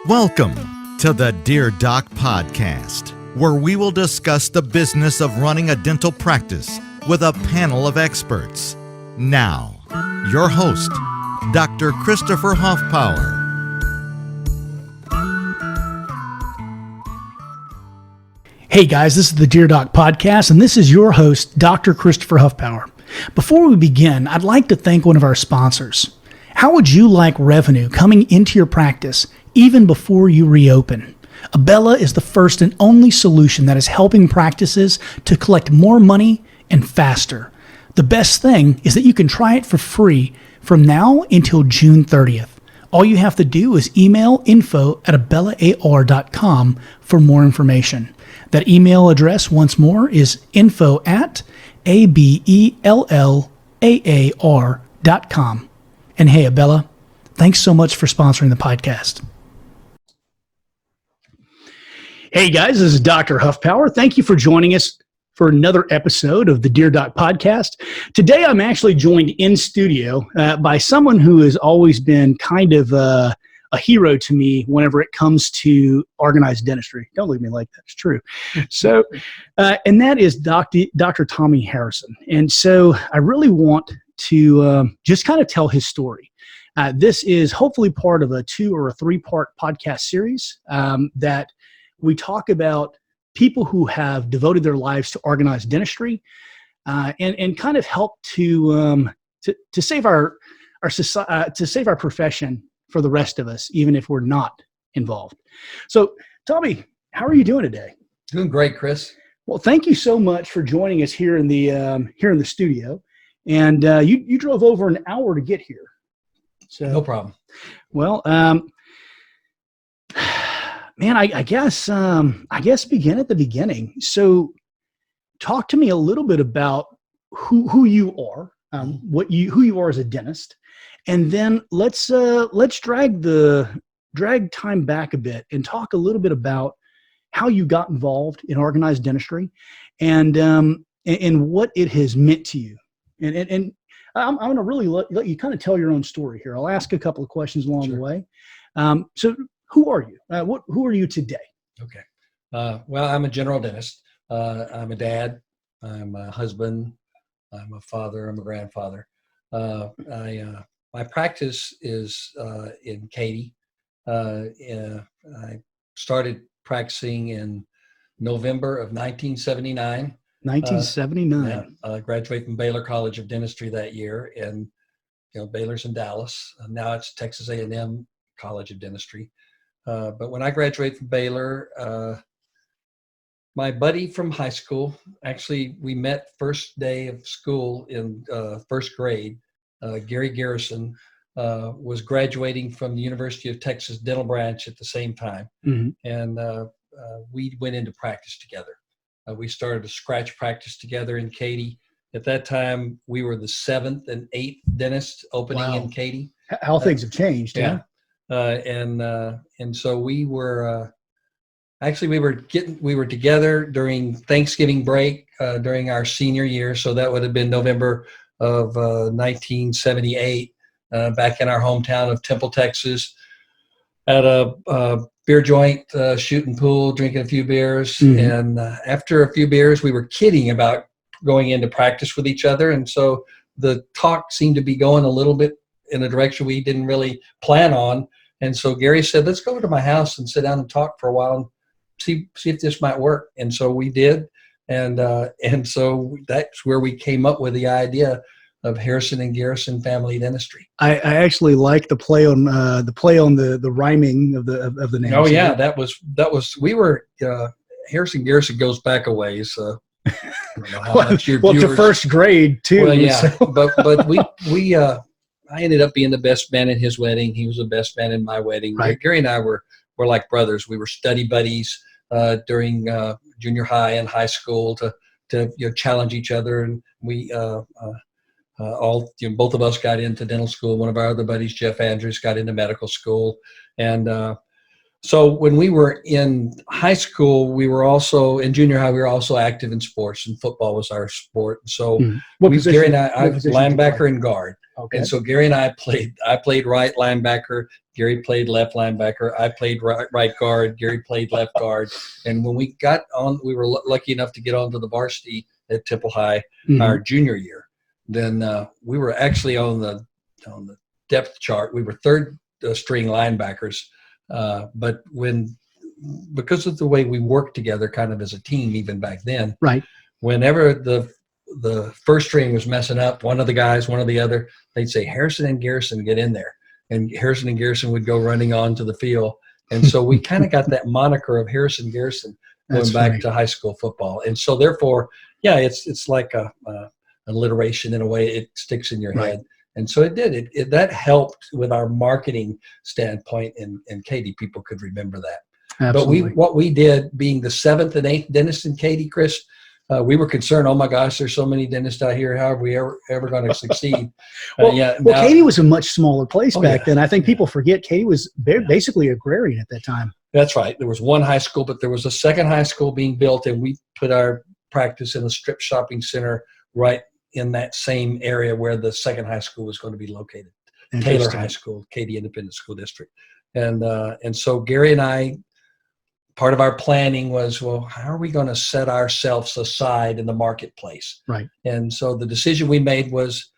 Welcome to the Dear Doc Podcast, where we will discuss the business of running a dental practice with a panel of experts. Now, your host, Dr. Christopher Hoffpower. Hey guys, this is the Dear Doc Podcast, and this is your host, Dr. Christopher Hoffpower. Before we begin, I'd like to thank one of our sponsors. How would you like revenue coming into your practice even before you reopen? Abella is the first and only solution that is helping practices to collect more money and faster. The best thing is that you can try it for free from now until June 30th. All you have to do is email info@abellaar.com for more information. That email address once more is info@abellaar.com. And hey, Abella, thanks so much for sponsoring the podcast. Hey guys, this is Dr. Hoffpower. Thank you for joining us for another episode of the Dear Doc Podcast. Today I'm actually joined in studio by someone who has always been kind of a hero to me whenever it comes to organized dentistry. Don't look at me like that. It's true. So, and that is Dr. Tommy Harrison. And so I really want to just kind of tell his story. This is hopefully part of a 2 or 3-part podcast series that we talk about people who have devoted their lives to organized dentistry and kind of help to save our society, to save our profession for the rest of us, even if we're not involved. So, Tommy, how are you doing today? Doing great, Chris. Well, thank you so much for joining us here in the studio. And you drove over an hour to get here. So no problem. Well, man, I guess begin at the beginning. So, talk to me a little bit about who you are, who you are as a dentist, and then let's drag time back a bit and talk a little bit about how you got involved in organized dentistry, and what it has meant to you. And I'm going to really let you kind of tell your own story here. I'll ask a couple of questions along the way. So, who are you? Who are you today? Okay. Well, I'm a general dentist. I'm a dad. I'm a husband. I'm a father. I'm a grandfather. My practice is in Katy. I started practicing in November of 1979. 1979. I graduated from Baylor College of Dentistry that year, and Baylor's in Dallas. Now it's Texas A&M College of Dentistry. But when I graduated from Baylor, my buddy from high school, actually we met first day of school in first grade. Gary Garrison was graduating from the University of Texas Dental Branch at the same time, and we went into practice together. We started a scratch practice together in Katy. At that time, we were the 7th and 8th dentist opening in Katy. How things have changed. Yeah. And so we were we were together during Thanksgiving break during our senior year. So that would have been November of 1978, back in our hometown of Temple, Texas, at a beer joint, shooting pool, drinking a few beers. And after a few beers, we were kidding about going into practice with each other. And so the talk seemed to be going a little bit in a direction we didn't really plan on. And so Gary said, let's go over to my house and sit down and talk for a while and see if this might work. And so we did. And so that's where we came up with the idea of Harrison and Garrison Family Dentistry. I actually like the play on the rhyming of the name. Oh yeah, that was we were Harrison Garrison goes back a ways. I don't know how much your viewers, to first grade too. Well, yeah, so. but we I ended up being the best man in his wedding. He was the best man in my wedding. Right. Gary and I were like brothers. We were study buddies during junior high and high school to challenge each other, and we both of us got into dental school. One of our other buddies, Jeff Andrews, got into medical school. And so when we were in high school, we were also in junior high, we were also active in sports, and football was our sport. So Gary and I was linebacker and guard. Okay. And so Gary and I played right linebacker. Gary played left linebacker. I played right guard. Gary played left guard. And when we got on, we were lucky enough to get onto the varsity at Temple High our junior year. Then we were actually on the depth chart. We were third string linebackers. But because of the way we worked together kind of as a team, even back then, right, whenever the first string was messing up, one of the guys, one of the other, they'd say, Harrison and Garrison, get in there. And Harrison and Garrison would go running onto the field. And so we kind of got that moniker of Harrison Garrison going back to high school football. And so therefore, yeah, it's like a alliteration in a way. It sticks in your head. And so it did. That helped with our marketing standpoint in Katy. People could remember that. Absolutely. But what we did, being the 7th and 8th dentist in Katy, Chris, we were concerned, oh my gosh, there's so many dentists out here. How are we ever going to succeed? Well, Katy was a much smaller place back then. I think people forget Katy was basically agrarian at that time. That's right. There was one high school, but there was a second high school being built, and we put our practice in a strip shopping center right in that same area where the second high school was going to be located. Taylor High School, Katy Independent School District. And so Gary and I, part of our planning was, well, how are we going to set ourselves aside in the marketplace? Right. And so the decision we made was,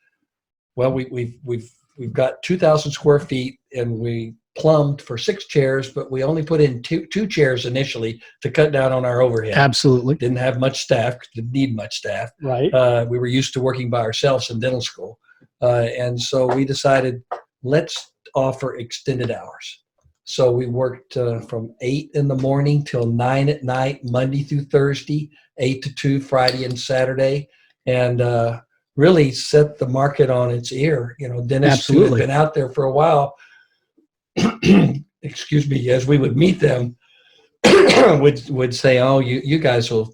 well, we've got 2,000 square feet, and we plumbed for 6 chairs, but we only put in two chairs initially to cut down on our overhead. Absolutely. Didn't have much staff, didn't need much staff. Right. We were used to working by ourselves in dental school. And so we decided, let's offer extended hours. So we worked from 8 in the morning till 9 at night, Monday through Thursday, 8 to 2, Friday and Saturday, and really set the market on its ear. You know, dentists who had been out there for a while, excuse me, as we would meet them, would say, oh, you guys will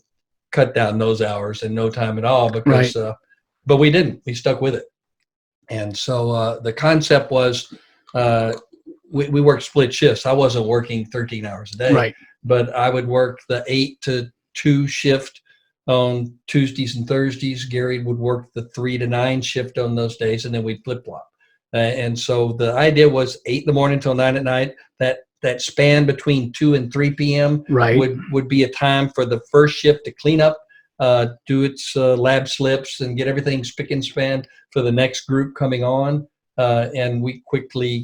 cut down those hours in no time at all. Because, but we didn't. We stuck with it. And so the concept was, we worked split shifts. I wasn't working 13 hours a day, but I would work the 8 to 2 shift on Tuesdays and Thursdays. Gary would work the 3 to 9 shift on those days, and then we'd flip flop. And so the idea was 8 in the morning till 9 at night. That span between 2 and 3 p.m. would be a time for the first shift to clean up, do its lab slips, and get everything spick and span for the next group coming on. And we quickly,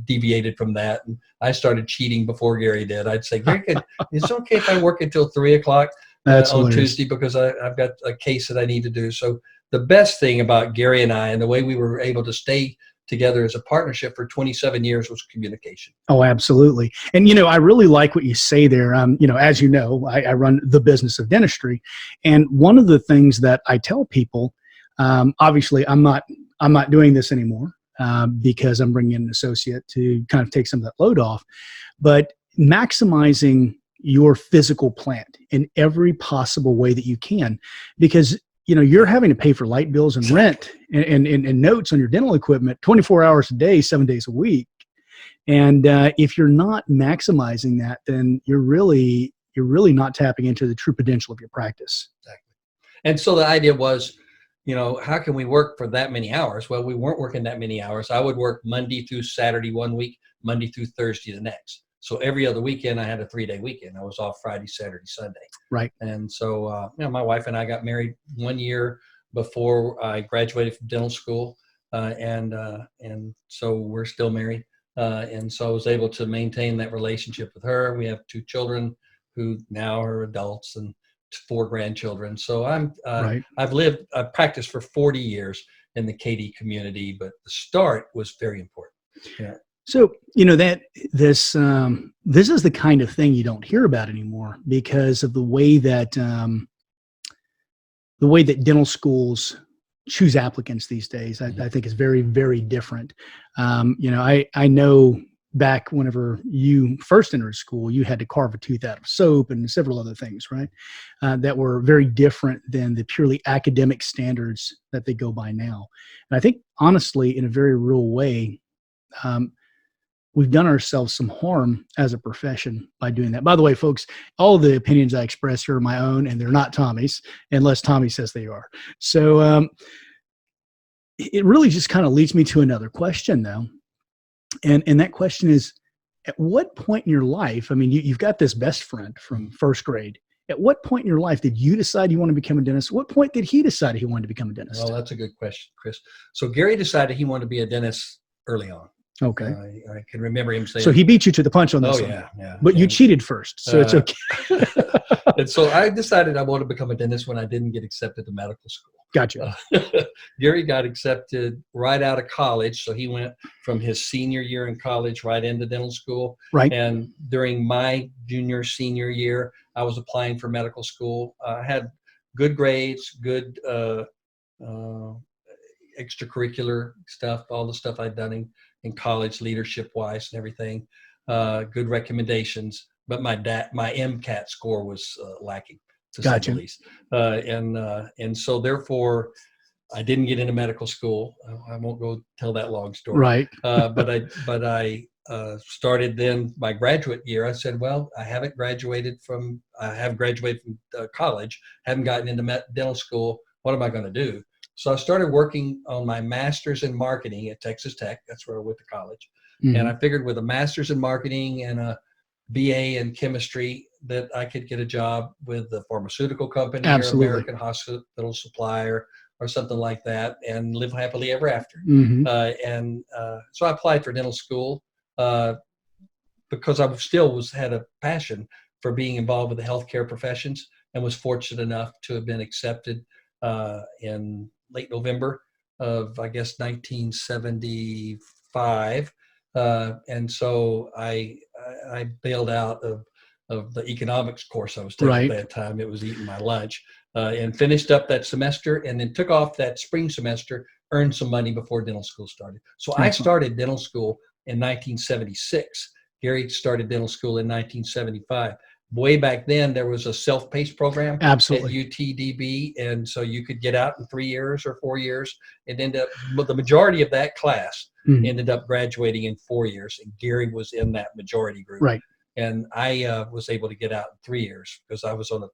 deviated from that. And I started cheating before Gary did. I'd say, Gary, it's okay if I work until 3 o'clock on Tuesday, because I've got a case that I need to do. So the best thing about Gary and I, and the way we were able to stay together as a partnership for 27 years, was communication. Oh, absolutely. And, I really like what you say there. As you know, I run the business of dentistry. And one of the things that I tell people, obviously I'm not doing this anymore. Because I'm bringing in an associate to kind of take some of that load off, but maximizing your physical plant in every possible way that you can, because you're having to pay for light bills and rent and notes on your dental equipment 24 hours a day, 7 days a week. And if you're not maximizing that, then you're really not tapping into the true potential of your practice. Exactly. And so the idea was, how can we work for that many hours? Well, we weren't working that many hours. I would work Monday through Saturday one week, Monday through Thursday the next. So every other weekend, I had a 3-day weekend. I was off Friday, Saturday, Sunday. Right. And so, my wife and I got married 1 year before I graduated from dental school. And so we're still married. And so I was able to maintain that relationship with her. We have 2 children who now are adults, and 4 grandchildren. So I've practiced for 40 years in the Katy community, but the start was very important. Yeah. So, this is the kind of thing you don't hear about anymore, because of the way that dental schools choose applicants these days. I think is very, very different. I know back whenever you first entered school, you had to carve a tooth out of soap and several other things, right? That were very different than the purely academic standards that they go by now. And I think, honestly, in a very real way, we've done ourselves some harm as a profession by doing that. By the way, folks, all the opinions I express here are my own, and they're not Tommy's, unless Tommy says they are. So, it really just kind of leads me to another question, though. And that question is, at what point in your life, I mean, you've got this best friend from first grade. At what point in your life did you decide you want to become a dentist? What point did he decide he wanted to become a dentist? Well, that's a good question, Chris. So Gary decided he wanted to be a dentist early on. Okay. I can remember him saying. So he beat you to the punch on this one. Yeah. But you cheated first, so it's okay. And so I decided I wanted to become a dentist when I didn't get accepted to medical school. Gotcha. Gary got accepted right out of college, so he went from his senior year in college right into dental school. Right. And during my senior year, I was applying for medical school. I had good grades, good extracurricular stuff, all the stuff I'd done in college, leadership-wise and everything, good recommendations. But my MCAT score was lacking, to say the least. And so therefore, I didn't get into medical school. I won't go tell that long story. Right. But I started then my graduate year. I said, well, I have graduated from college, haven't gotten into dental school. What am I going to do? So I started working on my master's in marketing at Texas Tech. That's where I went to college. Mm-hmm. And I figured with a master's in marketing and a BA in chemistry that I could get a job with the pharmaceutical company Absolutely. or American Hospital Supply or something like that and live happily ever after. Mm-hmm. So I applied for dental school because I still had a passion for being involved with the healthcare professions and was fortunate enough to have been accepted in late November of, I guess, 1975. And so I bailed out of the economics course I was taking at that time. It was eating my lunch and finished up that semester and then took off that spring semester, earned some money before dental school started. So I started dental school in 1976. Gary started dental school in 1975. Way back then, there was a self-paced program at UTDB, and so you could get out in 3 years or 4 years and end up, but the majority of that class ended up graduating in 4 years, and Gary was in that majority group. Right. And I was able to get out in 3 years because I was on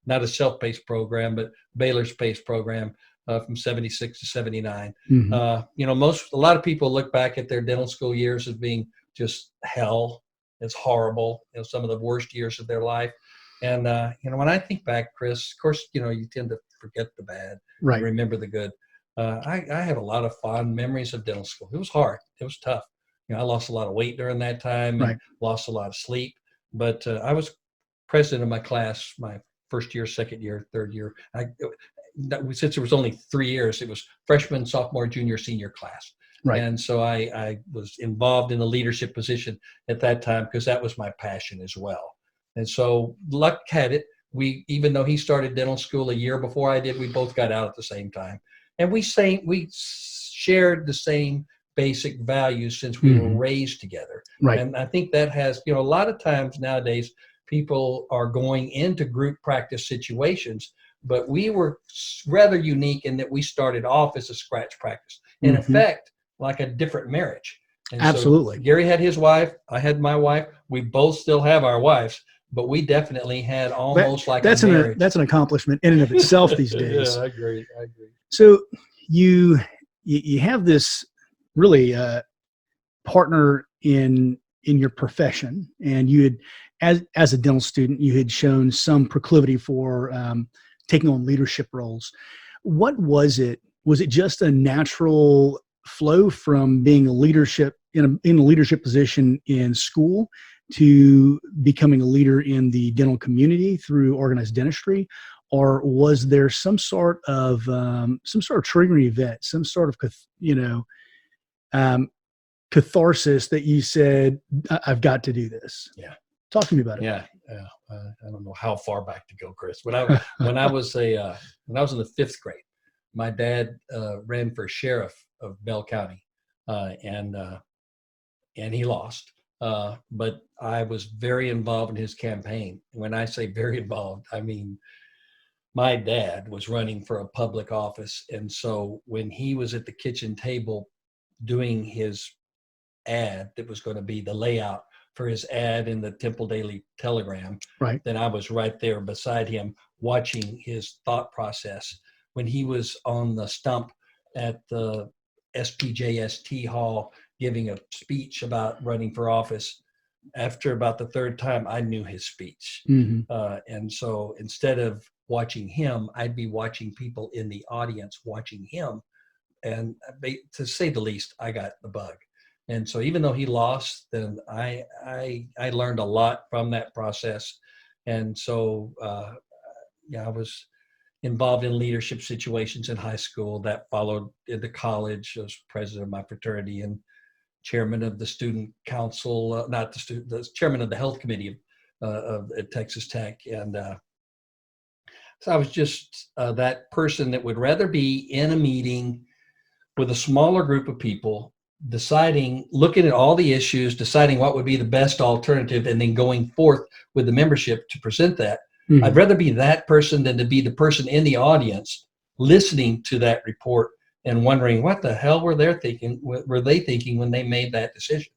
not a self-paced program, but Baylor's paced program from 76 to 79. Mm-hmm. A lot of people look back at their dental school years as being just hell. It's horrible, some of the worst years of their life. And, when I think back, Chris, of course, you tend to forget the bad, and remember the good. I have a lot of fond memories of dental school. It was hard. It was tough. I lost a lot of weight during that time and lost a lot of sleep. But I was president of my class, my first year, second year, third year. Since there was only 3 years, it was freshman, sophomore, junior, senior class. Right. And so I was involved in a leadership position at that time because that was my passion as well. And so luck had it. Even though he started dental school a year before I did, we both got out at the same time. And we shared the same basic values since we were raised together. Right. And I think that has, a lot of times nowadays, people are going into group practice situations, but we were rather unique in that we started off as a scratch practice. In effect, like a different marriage. And absolutely. So Gary had his wife. I had my wife. We both still have our wives, but we definitely had almost like a marriage. That's an accomplishment in and of itself these days. Yeah, I agree. So you have this really partner in your profession, and you had, as a dental student, you had shown some proclivity for taking on leadership roles. What was it? Was it just a natural flow from being a leadership in a leadership position in school to becoming a leader in the dental community through organized dentistry, or was there some sort of triggering event, some sort of catharsis that you said, I've got to do this? Yeah, talk to me about it. Yeah. I don't know how far back to go, Chris. When I was in the fifth grade, my dad ran for sheriff of Bell County, and he lost. But I was very involved in his campaign. When I say very involved, I mean my dad was running for a public office, and so when he was at the kitchen table doing his ad, that was going to be the layout for his ad in the Temple Daily Telegram, then I was right there beside him watching his thought process. When he was on the stump at the SPJST Hall giving a speech about running for office. After about the third time, I knew his speech. And so instead of watching him, I'd be watching people in the audience watching him. And to say the least, I got the bug. And so even though he lost, then I learned a lot from that process. And so, I was involved in leadership situations in high school. That followed into college. I was president of my fraternity and chairman of the student council, the chairman of the health committee at Texas Tech. And so I was just that person that would rather be in a meeting with a smaller group of people, looking at all the issues, deciding what would be the best alternative, and then going forth with the membership to present that. I'd rather be that person than to be the person in the audience listening to that report and wondering what the hell were they thinking when they made that decision.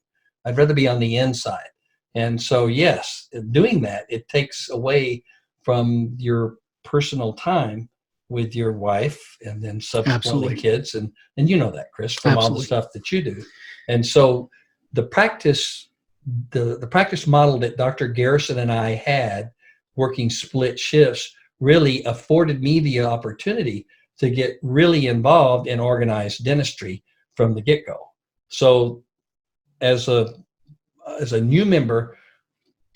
I'd rather be on the inside. And so, yes, doing that, it takes away from your personal time with your wife and then subsequently kids. And you know that, Chris, from all the stuff that you do. And so the practice model that Dr. Garrison and I had, working split shifts, really afforded me the opportunity to get really involved in organized dentistry from the get-go. So as a new member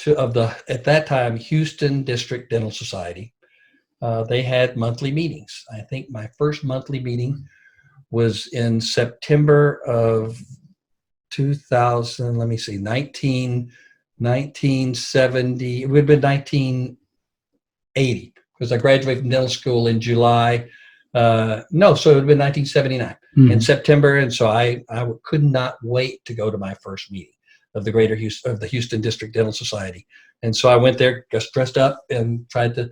of the, at that time, Houston District Dental Society, they had monthly meetings. I think my first monthly meeting was in September of 1970. It would have been 1980 because I graduated from dental school in July. So it would have been 1979 in September. And so I could not wait to go to my first meeting of the Houston District Dental Society. And so I went there, got dressed up, and tried to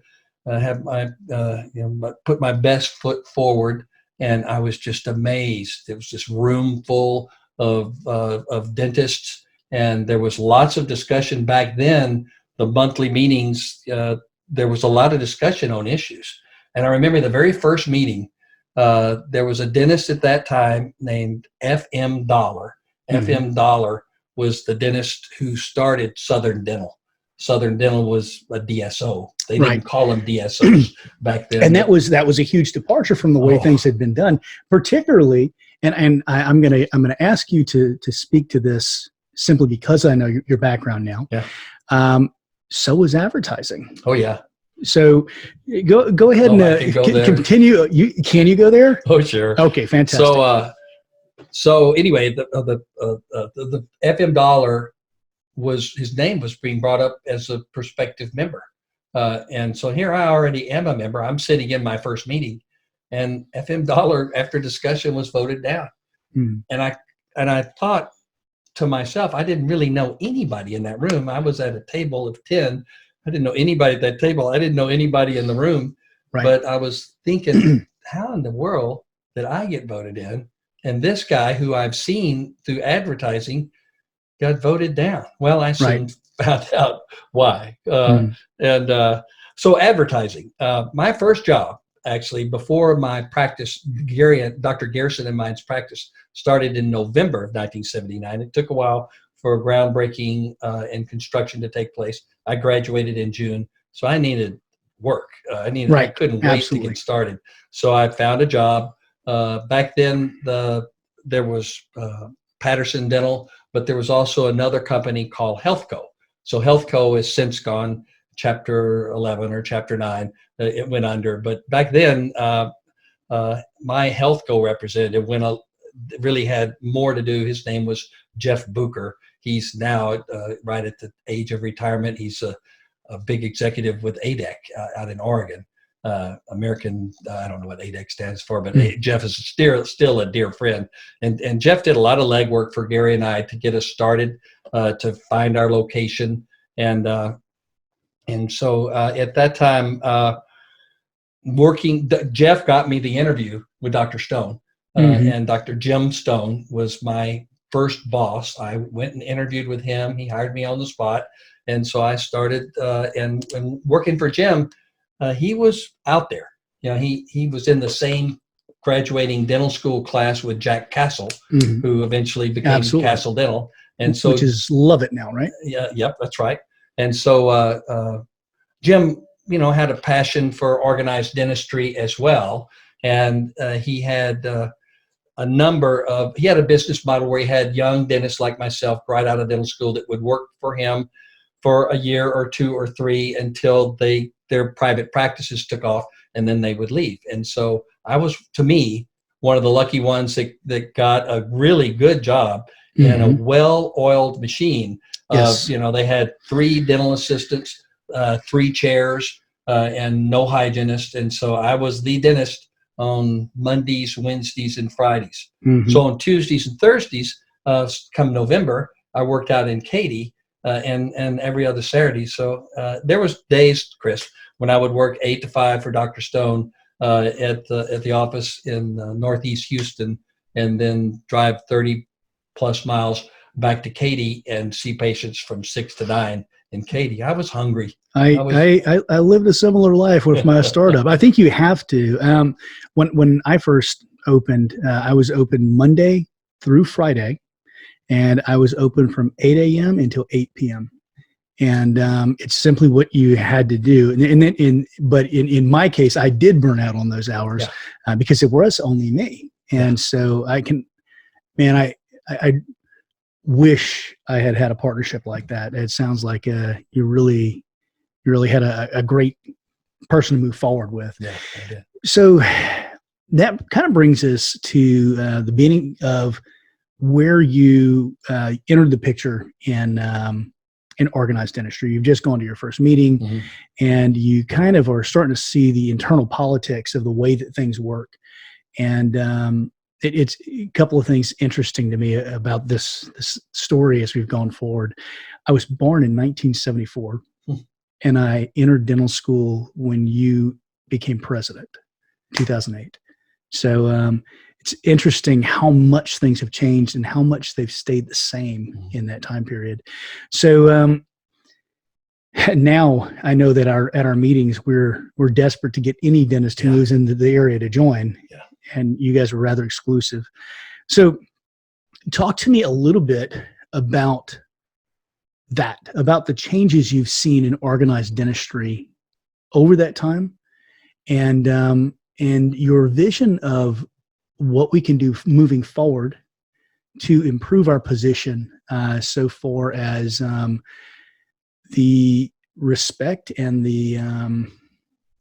put my best foot forward. And I was just amazed. It was this room full of dentists, and there was lots of discussion back then. The monthly meetings, there was a lot of discussion on issues. And I remember the very first meeting, there was a dentist at that time named F.M. Dollar. F.M. Dollar was the dentist who started Southern Dental. Southern Dental was a DSO. They didn't call them DSOs back then. And that was a huge departure from the way things had been done, particularly. And I'm gonna ask you to speak to this simply because I know your background now. Yeah. So was advertising. Oh yeah. So go ahead and continue. Can you go there? Oh sure. Okay, fantastic. So anyway, the FM Dollar his name was being brought up as a prospective member, and so here I already am a member. I'm sitting in my first meeting, and FM Dollar, after discussion, was voted down. And I thought to myself, I didn't really know anybody in that room. I was at a table of 10. I didn't know anybody at that table. I didn't know anybody in the room. Right. But I was thinking, how in the world did I get voted in? And this guy who I've seen through advertising got voted down. Well, I soon found out why. And so advertising, my first job, actually, before my practice, Dr. Garrison and mine's practice started in November of 1979. It took a while for groundbreaking and construction to take place. I graduated in June, so I needed work. I couldn't wait to get started. So I found a job. Back then, there was Patterson Dental, but there was also another company called Healthco. So Healthco has since gone Chapter 11 or Chapter 9. It went under. But back then, my Healthco representative really had more to do. His name was Jeff Booker. He's now right at the age of retirement. He's a big executive with ADEC out in Oregon. American, I don't know what ADEC stands for, but Jeff is still a dear friend. And Jeff did a lot of legwork for Gary and I to get us started, to find our location. And so at that time, Jeff got me the interview with Dr. Stone. And Dr. Jim Stone was my first boss. I went and interviewed with him. He hired me on the spot. And so I started and working for Jim. He was out there. He was in the same graduating dental school class with Jack Castle, Mhm. who eventually became Absolutely. Castle Dental. And so, Which is love it now, right? yeah, yep, that's right. And so Jim, had a passion for organized dentistry as well. And he had he had a business model where he had young dentists like myself right out of dental school that would work for him for a year or two or three until their private practices took off, and then they would leave. And so I was, to me, one of the lucky ones that got a really good job in a well-oiled machine. Yes. They had 3 dental assistants, 3 chairs, and no hygienist. And so I was the dentist on Mondays, Wednesdays, and Fridays. So on Tuesdays and Thursdays, come November, I worked out in Katy, and every other Saturday. So there was days, Chris, when I would work 8 to 5 for Dr. Stone at the office in Northeast Houston, and then drive 30 plus miles back to Katy and see patients from 6 to 9 in Katy. I was hungry. I lived a similar life with my startup. I think you have to. When I first opened, I was open Monday through Friday, and I was open from 8 a.m. until 8 p.m. And it's simply what you had to do. But in my case, I did burn out on those hours because it was only me. And so I wish I had a partnership like that. It sounds like you really had a great person to move forward with. Yeah, I did. So that kind of brings us to the beginning of where you entered the picture in organized dentistry. You've just gone to your first meeting, and you kind of are starting to see the internal politics of the way that things work. And it's a couple of things interesting to me about this story as we've gone forward. I was born in 1974, and I entered dental school when you became president, 2008. So it's interesting how much things have changed and how much they've stayed the same in that time period. So now I know that at our meetings we're desperate to get any dentist who moves into the area to join. Yeah. And you guys were rather exclusive. So talk to me a little bit about that, about the changes you've seen in organized dentistry over that time, and your vision of what we can do moving forward to improve our position so far as the respect and the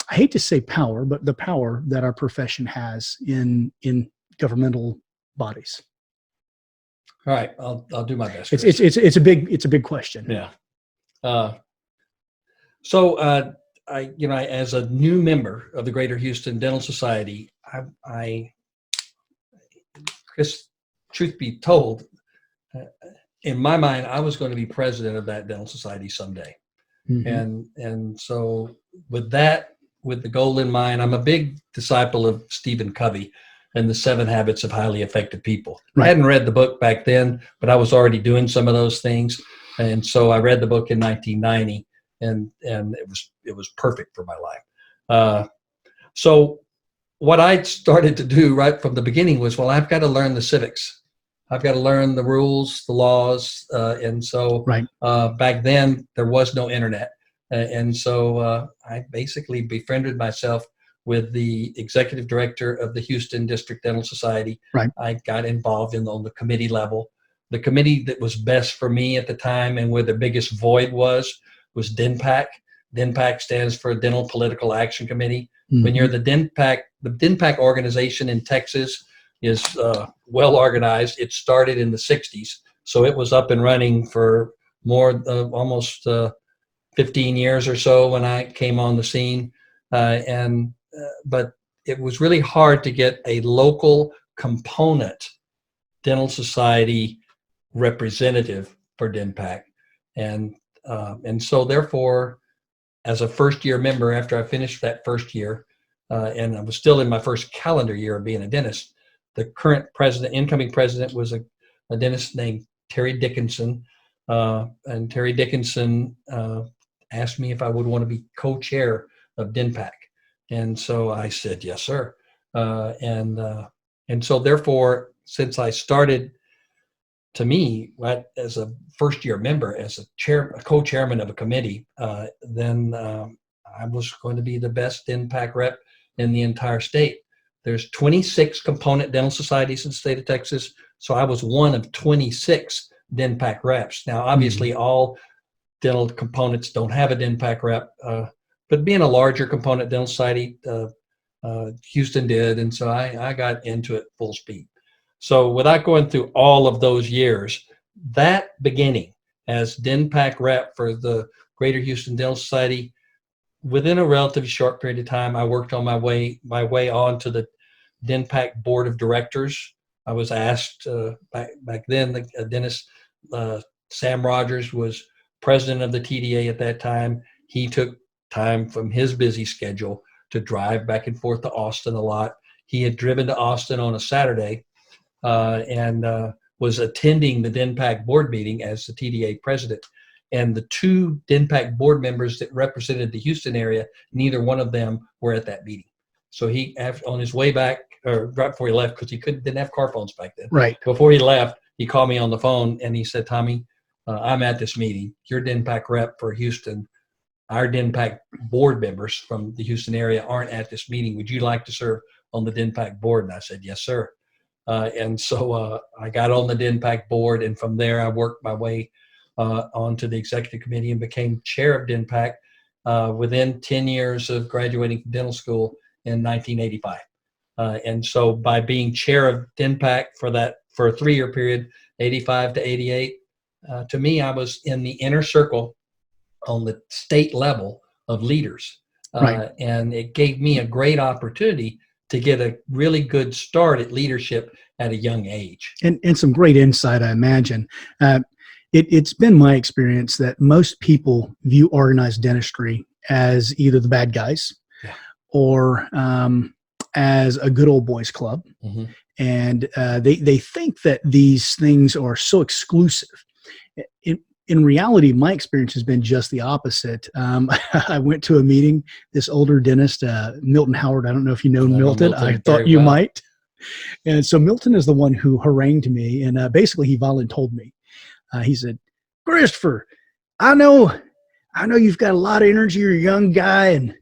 I hate to say power, but the power that our profession has in governmental bodies. All right, I'll do my best. It's a big question. Yeah. So I as a new member of the Greater Houston Dental Society, Chris, truth be told, in my mind, I was going to be president of that dental society someday. And so with the goal in mind, I'm a big disciple of Stephen Covey and the 7 Habits of Highly Effective People. Right. I hadn't read the book back then, but I was already doing some of those things. And so I read the book in 1990, and it was perfect for my life. So what I started to do right from the beginning was, well, I've got to learn the civics. I've got to learn the rules, the laws. And so back then there was no internet. And so I basically befriended myself with the executive director of the Houston District Dental Society. Right. I got involved on the committee level. The committee that was best for me at the time and where the biggest void was DENPAC. DENPAC stands for Dental Political Action Committee. When you're the DENPAC organization in Texas is well organized. It started in the 60s, so it was up and running for almost 15 years or so when I came on the scene. But it was really hard to get a local component dental society representative for DENPAC. And so therefore, as a first-year member, after I finished that first year, and I was still in my first calendar year of being a dentist, the current incoming president was a dentist named Terry Dickinson. And Terry Dickinson asked me if I would want to be co-chair of DENPAC. And so I said, yes, sir. And so therefore, since I started, to me, as a first-year member, as a co-chairman of a committee, then I was going to be the best DenPAC rep in the entire state. There's 26 component dental societies in the state of Texas, so I was one of 26 DenPAC reps. Now, obviously, all dental components don't have a DenPAC rep, but being a larger component dental society, Houston did, and so I got into it full speed. So without going through all of those years, that beginning as DenPAC rep for the Greater Houston Dental Society, within a relatively short period of time, I worked on my way on to the DenPAC Board of Directors. I was asked back then, the dentist Sam Rogers was president of the TDA at that time. He took time from his busy schedule to drive back and forth to Austin a lot. He had driven to Austin on a Saturday and was attending the DenPAC board meeting as the TDA president. And the two DenPAC board members that represented the Houston area, neither one of them were at that meeting. So he, on his way back, or right before he left, because he didn't have car phones back then. Right. Before he left, he called me on the phone and he said, "Tommy, I'm at this meeting. You're DenPAC rep for Houston. Our DenPAC board members from the Houston area aren't at this meeting. Would you like to serve on the DenPAC board?" And I said, "Yes, sir." And so I got on the DenPAC board, and from there I worked my way onto the executive committee and became chair of DenPAC within 10 years of graduating from dental school in 1985. And so by being chair of DenPAC for a 3-year period, 85 to 88, to me, I was in the inner circle on the state level of leaders. Right. And it gave me a great opportunity to get a really good start at leadership at a young age. And some great insight, I imagine. It's been my experience that most people view organized dentistry as either the bad guys or as a good old boys club. Mm-hmm. And they think that these things are so exclusive. In reality, my experience has been just the opposite. I went to a meeting, this older dentist, Milton Howard. I don't know if you know Milton. I thought you might. And so Milton is the one who harangued me. And basically he voluntold me. He said, "Christopher, I know you've got a lot of energy. You're a young guy. And,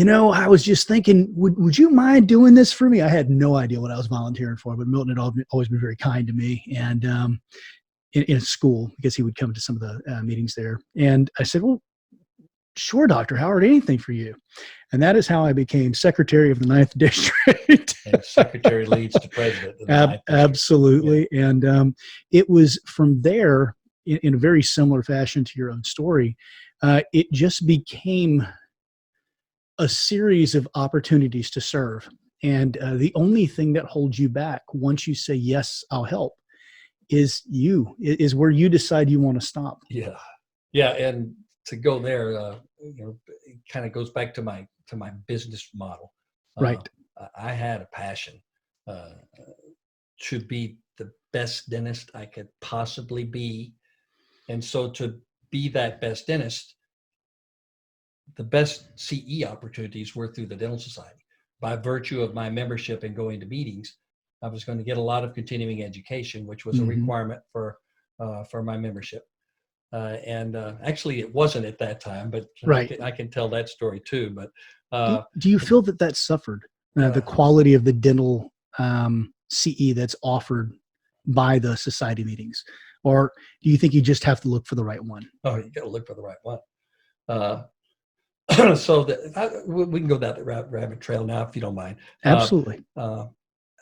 I was just thinking, would you mind doing this for me?" I had no idea what I was volunteering for, but Milton had always been very kind to me. And in school, because he would come to some of the meetings there. And I said, "Well, sure, Dr. Howard, anything for you." And that is how I became secretary of the 9th District. And secretary leads to president of the 9th District. Absolutely. Yeah. And it was from there, in a very similar fashion to your own story, it just became a series of opportunities to serve. And the only thing that holds you back once you say, "Yes, I'll help," is where you decide you want to stop. Yeah. And to go there, it kind of goes back to my business model. Right. I had a passion to be the best dentist I could possibly be. And so to be that best dentist, the best CE opportunities were through the dental society. By virtue of my membership and going to meetings, I was going to get a lot of continuing education, which was a requirement for my membership. And actually, it wasn't at that time, but right. I can tell that story too. But do you feel that suffered the quality of the dental CE that's offered by the society meetings, or do you think you just have to look for the right one? Oh, you got to look for the right one. So we can go down the rabbit trail now, if you don't mind. Absolutely.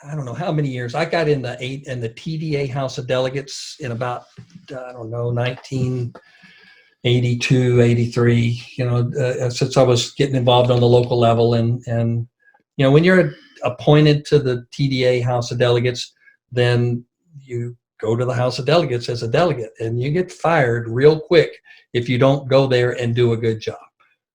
I don't know how many years I got in the TDA House of Delegates in about 1982, 83. Since I was getting involved on the local level, and when you're appointed to the TDA House of Delegates, then you go to the House of Delegates as a delegate, and you get fired real quick if you don't go there and do a good job.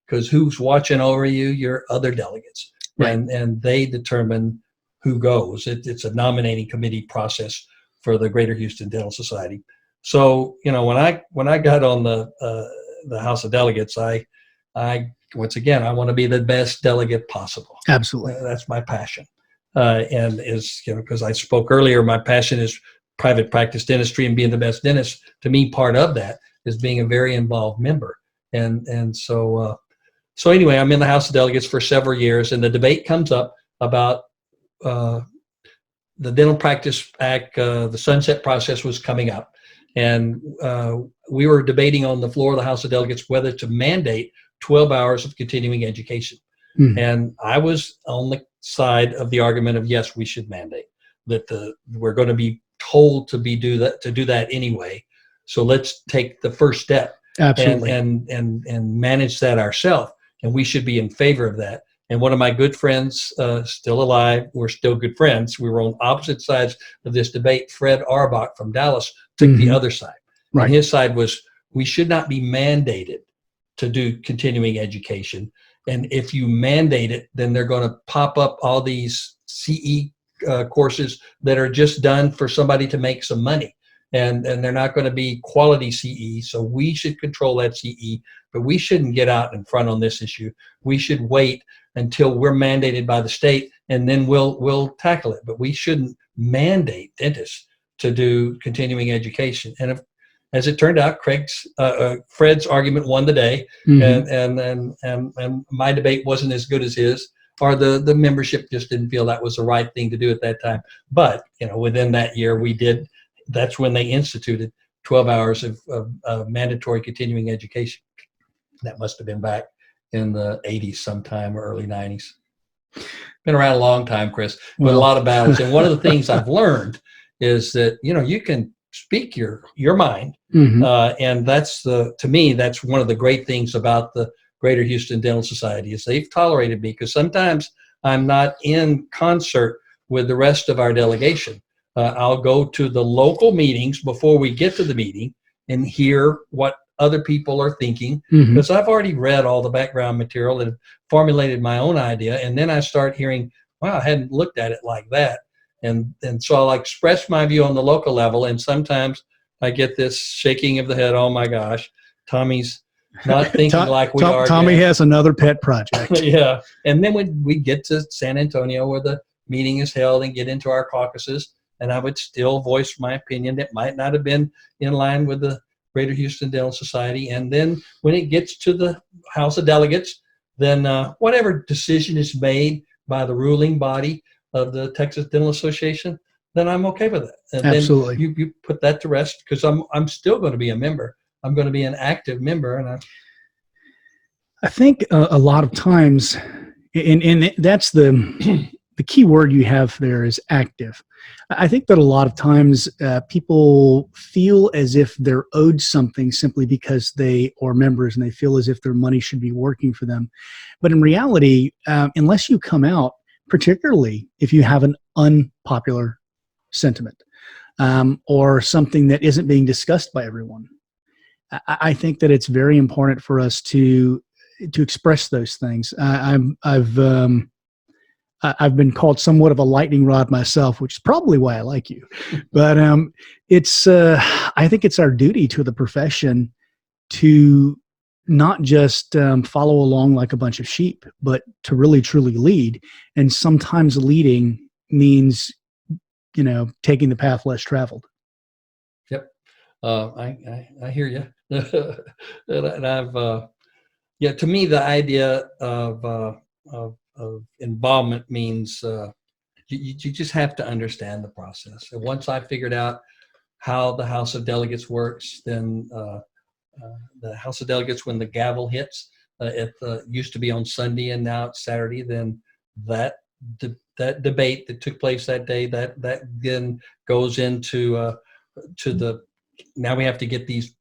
Because who's watching over you? Your other delegates, right. and they determine who goes. It's a nominating committee process for the Greater Houston Dental Society. So when I got on the House of Delegates, I once again, I want to be the best delegate possible. Absolutely, that's my passion. and is, because I spoke earlier, my passion is private practice dentistry and being the best dentist. To me, part of that is being a very involved member. And so anyway, I'm in the House of Delegates for several years, and the debate comes up about the Dental Practice Act. The sunset process was coming up, and we were debating on the floor of the House of Delegates whether to mandate 12 hours of continuing education. And I was on the side of the argument of, yes, we should mandate that. We're going to be told to do that anyway. So let's take the first step. Absolutely. and manage that ourselves. And we should be in favor of that. And one of my good friends, still alive, we're still good friends. We were on opposite sides of this debate. Fred Auerbach from Dallas took the other side. Right. And his side was, we should not be mandated to do continuing education. And if you mandate it, then they're going to pop up all these CE courses that are just done for somebody to make some money. And they're not going to be quality CE. So we should control that CE, but we shouldn't get out in front on this issue. We should wait until we're mandated by the state, and then we'll tackle it. But we shouldn't mandate dentists to do continuing education. And as it turned out, Fred's argument won the day, and my debate wasn't as good as his, or the membership just didn't feel that was the right thing to do at that time. But within that year, we did. That's when they instituted 12 hours of mandatory continuing education. That must have been back in the 80s sometime, or early 90s. Been around a long time, Chris, with a lot of battles. And one of the things I've learned is that, you can speak your mind. And to me, that's one of the great things about the Greater Houston Dental Society, is they've tolerated me, because sometimes I'm not in concert with the rest of our delegation. I'll go to the local meetings before we get to the meeting and hear what other people are thinking, because I've already read all the background material and formulated my own idea. And then I start hearing, wow, I hadn't looked at it like that. And so I'll express my view on the local level. And sometimes I get this shaking of the head. Oh my gosh, Tommy's not thinking like we are. Tommy has another pet project. Yeah. And then when we get to San Antonio, where the meeting is held, and get into our caucuses, and I would still voice my opinion that might not have been in line with the Greater Houston Dental Society. And then when it gets to the House of Delegates, then whatever decision is made by the ruling body of the Texas Dental Association, then I'm okay with it. And Absolutely. Then you put that to rest, because I'm still going to be a member. I'm going to be an active member. And I think a lot of times, and that's the key word you have there is active. I think that a lot of times people feel as if they're owed something simply because they are members, and they feel as if their money should be working for them. But in reality, unless you come out, particularly if you have an unpopular sentiment or something that isn't being discussed by everyone, I think that it's very important for us to express those things. I've been called somewhat of a lightning rod myself, which is probably why I like you. But I think it's our duty to the profession to not just follow along like a bunch of sheep, but to really truly lead. And sometimes leading means, taking the path less traveled. Yep, I hear you. And I've to me, the idea of involvement means you just have to understand the process. And once I figured out how the House of Delegates works, then the House of Delegates, when the gavel hits, it used to be on Sunday and now it's Saturday, then that debate that took place that day, that then goes into now we have to get these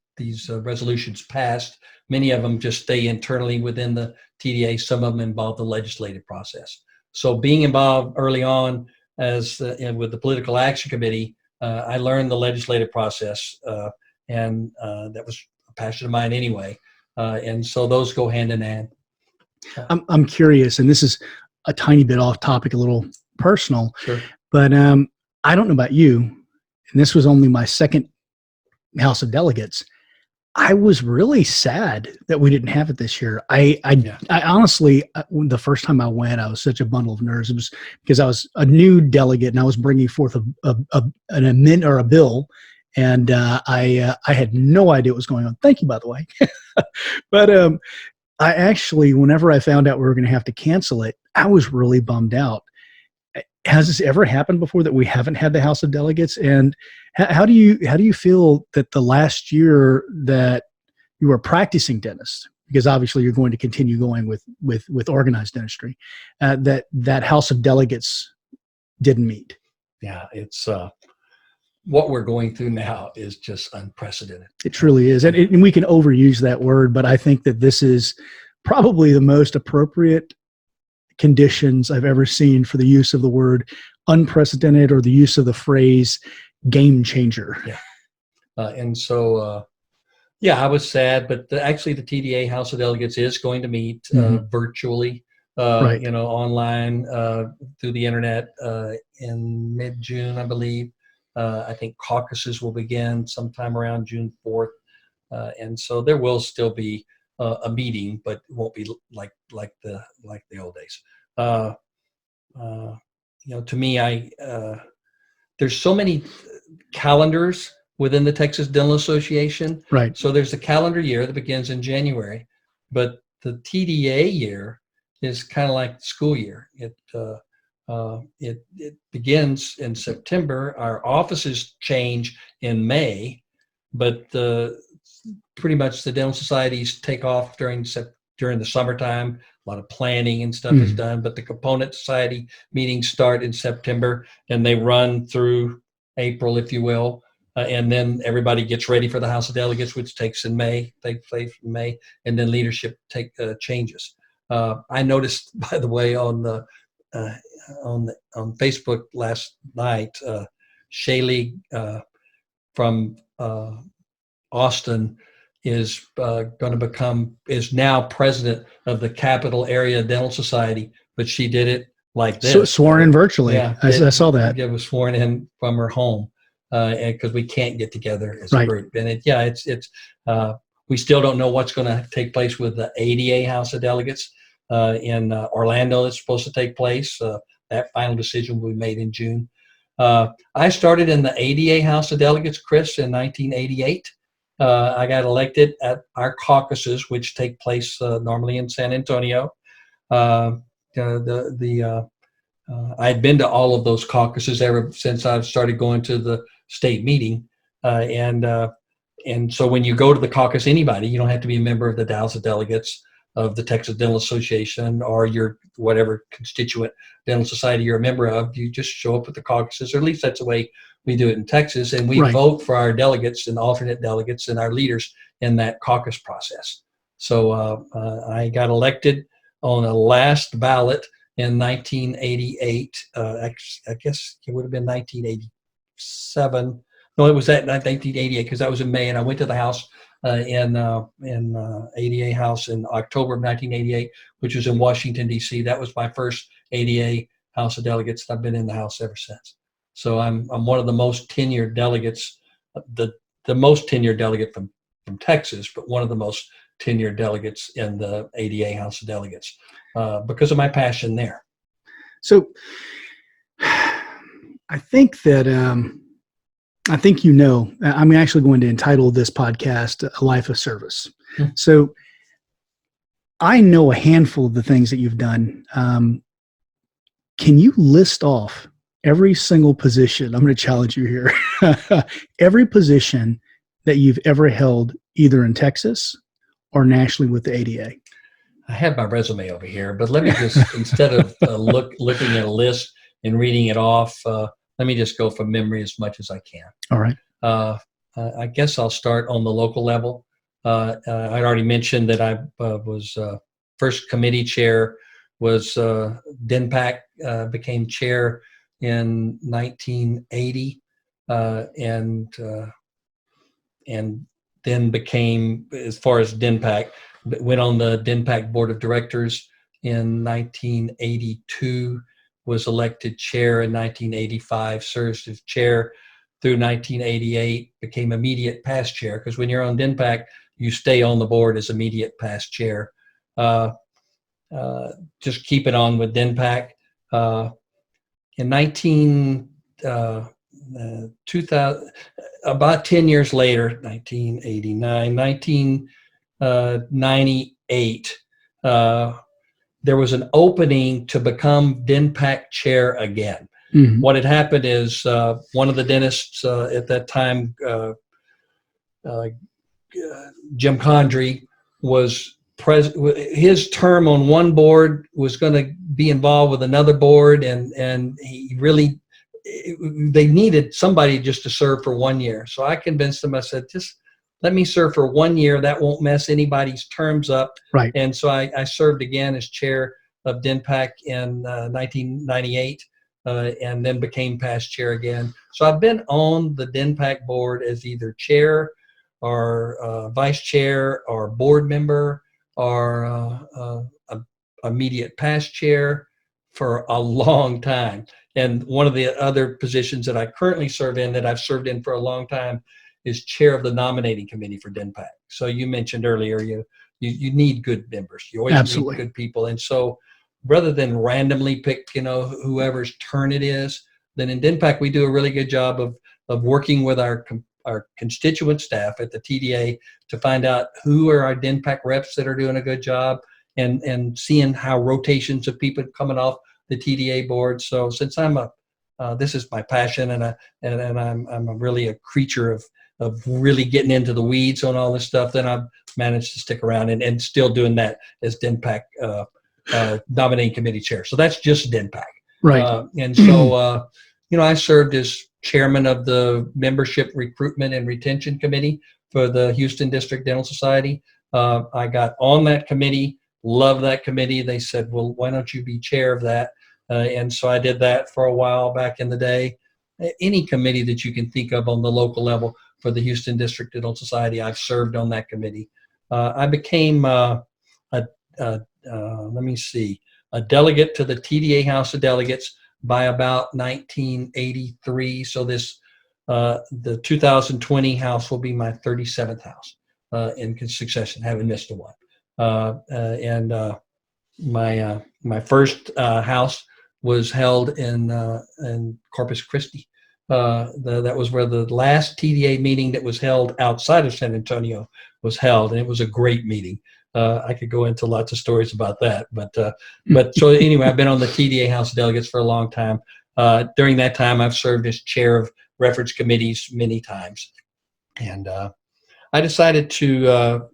resolutions passed. Many of them just stay internally within the TDA. Some of them involve the legislative process. So being involved early on with the Political Action Committee, I learned the legislative process, and that was a passion of mine anyway. And so those go hand in hand. I'm curious, and this is a tiny bit off topic, a little personal, Sure. But I don't know about you, and this was only my second House of Delegates. I was really sad that we didn't have it this year. Yeah. I honestly, the first time I went, I was such a bundle of nerves. It was because I was a new delegate and I was bringing forth an amendment or a bill, and I had no idea what was going on. Thank you, by the way. But I actually, whenever I found out we were going to have to cancel it, I was really bummed out. Has this ever happened before that we haven't had the House of Delegates? And how do you feel that the last year that you were practicing dentist, because obviously you're going to continue going with organized dentistry, that House of Delegates didn't meet? Yeah, it's what we're going through now is just unprecedented. It truly is, and we can overuse that word, but I think that this is probably the most appropriate conditions I've ever seen for the use of the word unprecedented or the use of the phrase game changer. Yeah. And so, I was sad, but actually the TDA House of Delegates is going to meet virtually, Right. online through the internet in mid-June, I believe. I think caucuses will begin sometime around June 4th. And so there will still be a meeting, but it won't be like the old days. To me, there's so many calendars within the Texas Dental Association. Right. So there's a calendar year that begins in January, but the TDA year is kind of like the school year. It begins in September. Our offices change in May, but pretty much the dental societies take off during the summertime. A lot of planning and stuff is done, but the component society meetings start in September and they run through April, if you will. And then everybody gets ready for the House of Delegates, which takes place in May, and then leadership changes. I noticed, by the way, on Facebook last night, Shaylee from Austin is now president of the Capital Area Dental Society, but she did it like this. So sworn in virtually. Yeah, I saw that. It was sworn in from her home, because we can't get together as Right. a group. And we still don't know what's going to take place with the ADA House of Delegates in Orlando. That's supposed to take place. That final decision will be made in June. I started in the ADA House of Delegates, Chris, in 1988. I got elected at our caucuses, which take place normally in San Antonio. I had been to all of those caucuses ever since I've started going to the state meeting. And so when you go to the caucus, anybody, you don't have to be a member of the House of Delegates of the Texas Dental Association or your whatever constituent dental society you're a member of. You just show up at the caucuses, or at least that's the way we do it in Texas. And we vote for our delegates and alternate delegates and our leaders in that caucus process. So I got elected on a last ballot in 1988. I guess it would have been 1987. No, it was that 1988, because that was in May, and I went to the House in ADA House in October of 1988, which was in Washington, D.C. That was my first ADA House of Delegates. I've been in the House ever since. So I'm one of the most tenured delegates, the most tenured delegate from Texas, but one of the most tenured delegates in the ADA House of Delegates because of my passion there. So I think that I'm actually going to entitle this podcast A Life of Service. Mm-hmm. So I know a handful of the things that you've done. Can you list off every single position? I'm going to challenge you here. Every position that you've ever held, either in Texas or nationally with the ADA. I have my resume over here, but let me just, instead of looking at a list and reading it off, let me just go from memory as much as I can. All right. I guess I'll start on the local level. I'd already mentioned that I was first committee chair, was DENPAC, became chair in 1980, and then became, as far as DENPAC, went on the DENPAC board of directors in 1982, was elected chair in 1985, served as chair through 1988, became immediate past chair, because when you're on DENPAC, you stay on the board as immediate past chair. Just keep it on with DENPAC. In 2000, about 10 years later, 1989, 1998, there was an opening to become DENPAC chair again. Mm-hmm. What had happened is one of the dentists at that time, Jim Condrey, was his term on one board was going to be involved with another board, and he really, they needed somebody just to serve for 1 year. So I convinced him. I said, just let me serve for 1 year. That won't mess anybody's terms up. Right. And so I served again as chair of DENPAC in 1998, and then became past chair again. So I've been on the DENPAC board as either chair or vice chair or board member or immediate past chair for a long time. And one of the other positions that I currently serve in, that I've served in for a long time, is chair of the nominating committee for DENPAC. So you mentioned earlier, you need good members. You always Absolutely. need good people. And so rather than randomly pick, whoever's turn it is, then in DENPAC we do a really good job of working with our constituent staff at the TDA to find out who are our DENPAC reps that are doing a good job, and seeing how rotations of people coming off the TDA board. So since this is my passion, and I'm really a creature of really getting into the weeds on all this stuff, then I've managed to stick around and still doing that as DENPAC nominating committee chair. So that's just DENPAC. Right. And so, I served as chairman of the membership recruitment and retention committee for the Houston District Dental Society. I got on that committee, loved that committee. They said, well, why don't you be chair of that? And so I did that for a while back in the day. Any committee that you can think of on the local level for the Houston District Dental Society, I've served on that committee. I became a delegate to the TDA House of Delegates by about 1983. So the 2020 House will be my 37th House in succession, having missed a one. My first House was held in Corpus Christi. That was where the last TDA meeting that was held outside of San Antonio was held, and it was a great meeting. I could go into lots of stories about that, but so anyway, I've been on the TDA House of Delegates for a long time. During that time, I've served as chair of reference committees many times, and I decided to,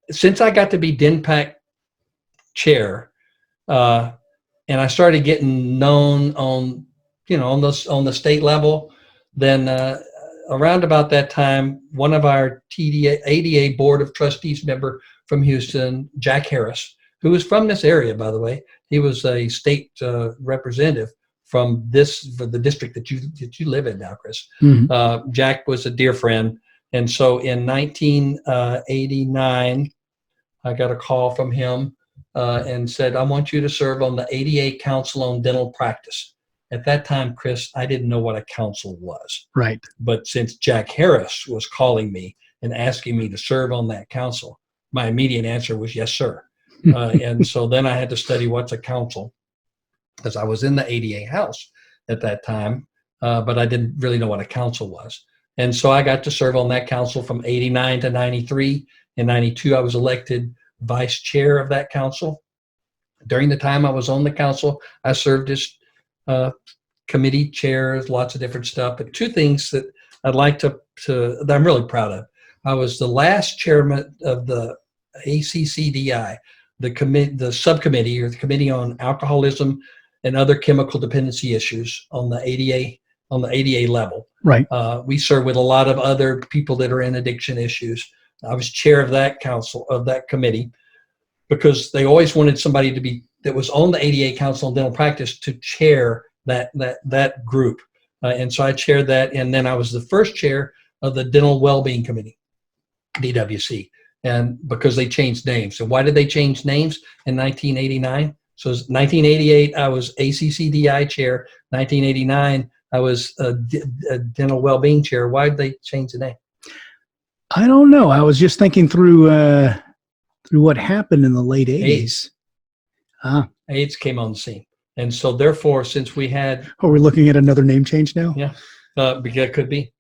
since I got to be DENPAC chair, and I started getting known on the state level, then around about that time, one of our ADA Board of Trustees member from Houston, Jack Harris, who was from this area, by the way, he was a state representative from the district that you live in now, Chris. Mm-hmm. Jack was a dear friend, and so in 1989, I got a call from him and said, "I want you to serve on the ADA Council on Dental Practice." At that time, Chris, I didn't know what a council was. Right. But since Jack Harris was calling me and asking me to serve on that council, my immediate answer was yes, sir. And so then I had to study what's a council, because I was in the ADA House at that time, but I didn't really know what a council was. And so I got to serve on that council from 89 to 93. In 92, I was elected vice chair of that council. During the time I was on the council, I served as committee chairs, lots of different stuff. But two things that I'd like that I'm really proud of. I was the last chairman of the ACCDI, the subcommittee, or the Committee on Alcoholism and Other Chemical Dependency Issues on the ADA level. Right. We serve with a lot of other people that are in addiction issues. I was chair of that committee, because they always wanted somebody that was on the ADA Council on Dental Practice to chair that group. And so I chaired that, and then I was the first chair of the Dental Wellbeing Committee, DWC, and because they changed names. So why did they change names in 1989? So it was 1988, I was ACCDI chair. 1989, I was a Dental Wellbeing chair. Why did they change the name? I don't know. I was just thinking through what happened in the late 80s. AIDS came on the scene. And so therefore, since we had... Are we looking at another name change now? Yeah, because it could be.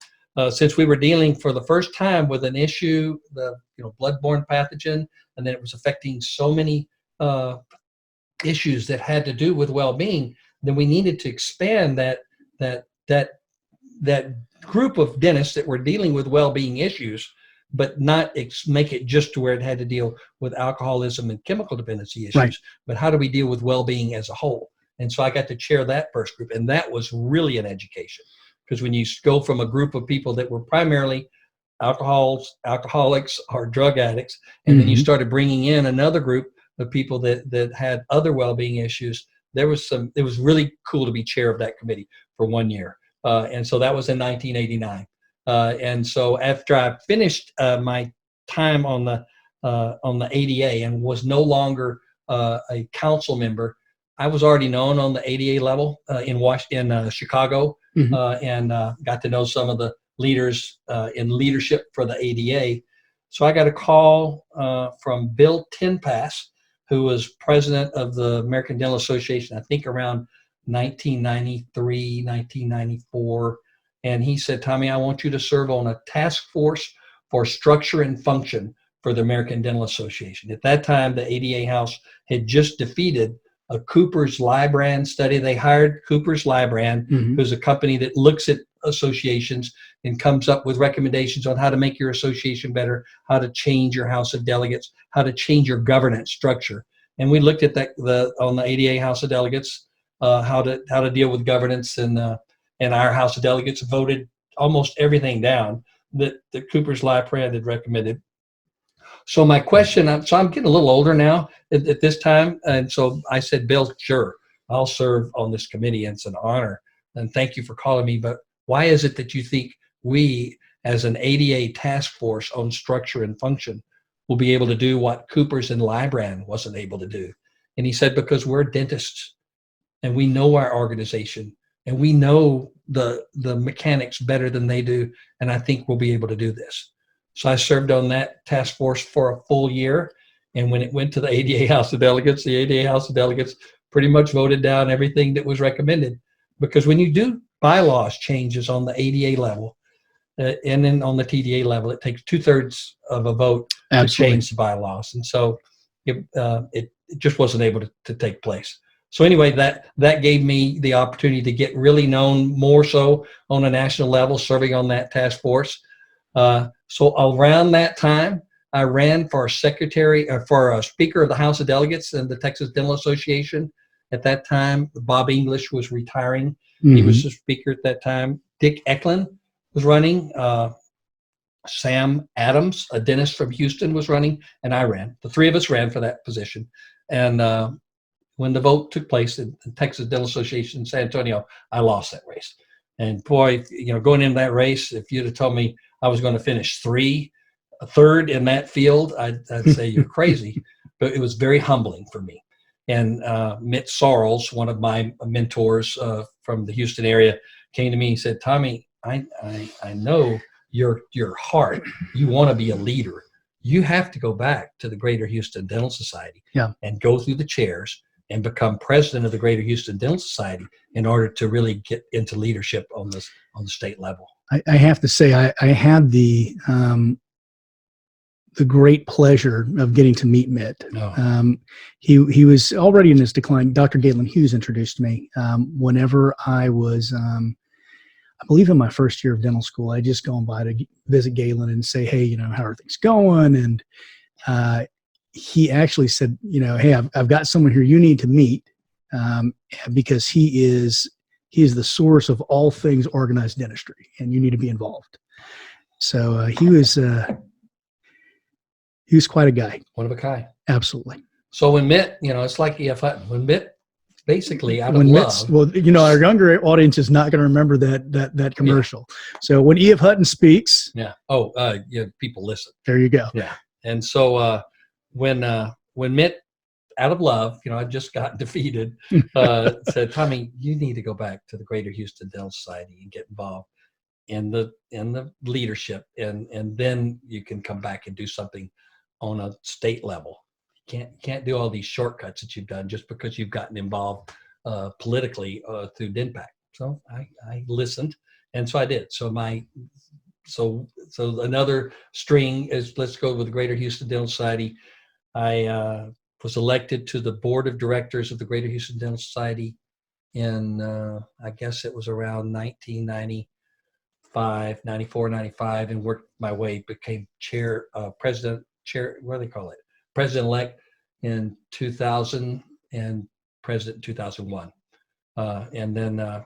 Since we were dealing for the first time with an issue, the bloodborne pathogen, and then it was affecting so many issues that had to do with well-being, then we needed to expand that group of dentists that were dealing with well-being issues, but not make it just to where it had to deal with alcoholism and chemical dependency issues, Right. But how do we deal with well-being as a whole? And so I got to chair that first group, and that was really an education, because when you go from a group of people that were primarily alcoholics or drug addicts, and then you started bringing in another group of people that had other well-being issues, it was really cool to be chair of that committee for 1 year. And so that was in 1989. And so after I finished my time on the ADA and was no longer a council member, I was already known on the ADA level in Chicago, and got to know some of the leaders in leadership for the ADA. So I got a call from Bill Tinpass, who was president of the American Dental Association, I think around 1993, 1994. And he said, Tommy, I want you to serve on a task force for structure and function for the American Dental Association. At that time, the ADA House had just defeated a Coopers-Lybrand study. They hired Coopers-Lybrand, who's a company that looks at associations and comes up with recommendations on how to make your association better, how to change your House of Delegates, how to change your governance structure. And we looked at that on the ADA House of Delegates, how to deal with governance, and our House of Delegates voted almost everything down that Coopers-Lybrand had recommended. So my question, I'm getting a little older now at this time, and so I said, Bill, sure, I'll serve on this committee, and it's an honor, and thank you for calling me, but why is it that you think we, as an ADA task force on structure and function, will be able to do what Coopers and Lybrand wasn't able to do? And he said, because we're dentists, and we know our organization, and we know the mechanics better than they do, and I think we'll be able to do this. So I served on that task force for a full year, and when it went to the ADA House of Delegates, the ADA House of Delegates pretty much voted down everything that was recommended, because when you do bylaws changes on the ADA level, and then on the TDA level, it takes 2/3 of a vote to change the bylaws, and so it just wasn't able to take place. So anyway, that gave me the opportunity to get really known more so on a national level, serving on that task force. So around that time, I ran for for a Speaker of the House of Delegates in the Texas Dental Association. At that time, Bob English was retiring. He was the Speaker at that time. Dick Eklund was running. Sam Adams, a dentist from Houston, was running, and I ran. The three of us ran for that position. And when the vote took place in the Texas Dental Association in San Antonio, I lost that race. And boy, going into that race, if you'd have told me I was going to finish third in that field, I'd say you're crazy. But it was very humbling for me. And Mitt Sarles, one of my mentors from the Houston area, came to me and said, Tommy, I know your heart. You want to be a leader. You have to go back to the Greater Houston Dental Society and go through the chairs and become president of the Greater Houston Dental Society in order to really get into leadership on the state level. I have to say, I had the great pleasure of getting to meet Mitt. He was already in his decline. Dr. Galen Hughes introduced me whenever I was, I believe in my first year of dental school. I just gone by to visit Galen and say, hey, how are things going? And he actually said, hey, I've got someone here you need to meet because he is the source of all things organized dentistry, and you need to be involved. So he was quite a guy. One of a kind. Absolutely. So when Mitt, it's like E.F. Hutton. When Mitt, basically out of love. Well, our younger audience is not going to remember that commercial. Yeah. So when E.F. Hutton speaks. Yeah. People listen. There you go. Yeah. And so when Mitt, out of love, I just got defeated, said, Tommy, you need to go back to the Greater Houston Dental Society and get involved. the leadership, and then you can come back and do something on a state level. You can't do all these shortcuts that you've done just because you've gotten involved politically through DNPAC. So I listened, and so I did. So another string is, let's go with the Greater Houston Dental Society. I was elected to the board of directors of the Greater Houston Dental Society in, I guess it was around 1995, 94, 95, and worked my way, became president, what do they call it? President-elect in 2000 and president in 2001. And then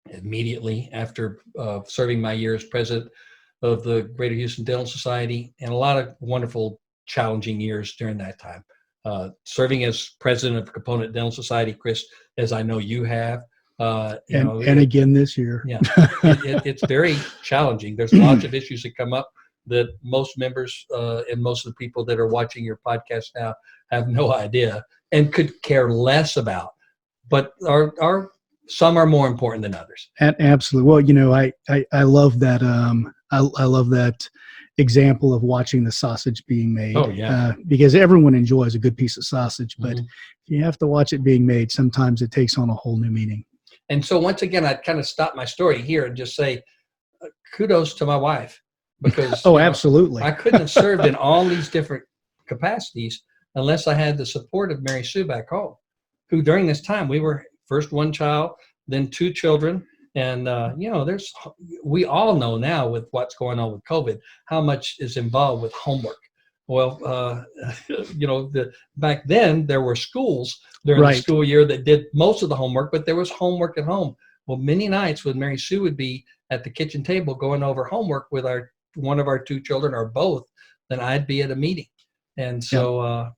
immediately after serving my year as president of the Greater Houston Dental Society, and a lot of wonderful, challenging years during that time. Serving as president of the Component Dental Society, Chris, as I know you have. And again this year. Yeah, it's very challenging. There's lots of issues that come up that most members and most of the people that are watching your podcast now have no idea and could care less about. But some are more important than others. Absolutely. Well, I love that. I love that example of watching the sausage being made. Oh, yeah. Because everyone enjoys a good piece of sausage, but Mm-hmm. you have to watch it being made. Sometimes it takes on a whole new meaning. And so once again, I'd kind of stop my story here and just say, kudos to my wife, because absolutely. I couldn't have served in all these different capacities unless I had the support of Mary Sue back home, who during this time, we were first one child, then two children. And, we all know now with what's going on with COVID, how much is involved with homework. Well, back then there were schools during the school year that did most of the homework, but there was homework at home. Well, many nights when Mary Sue would be at the kitchen table going over homework with one of our two children or both, then I'd be at a meeting. And so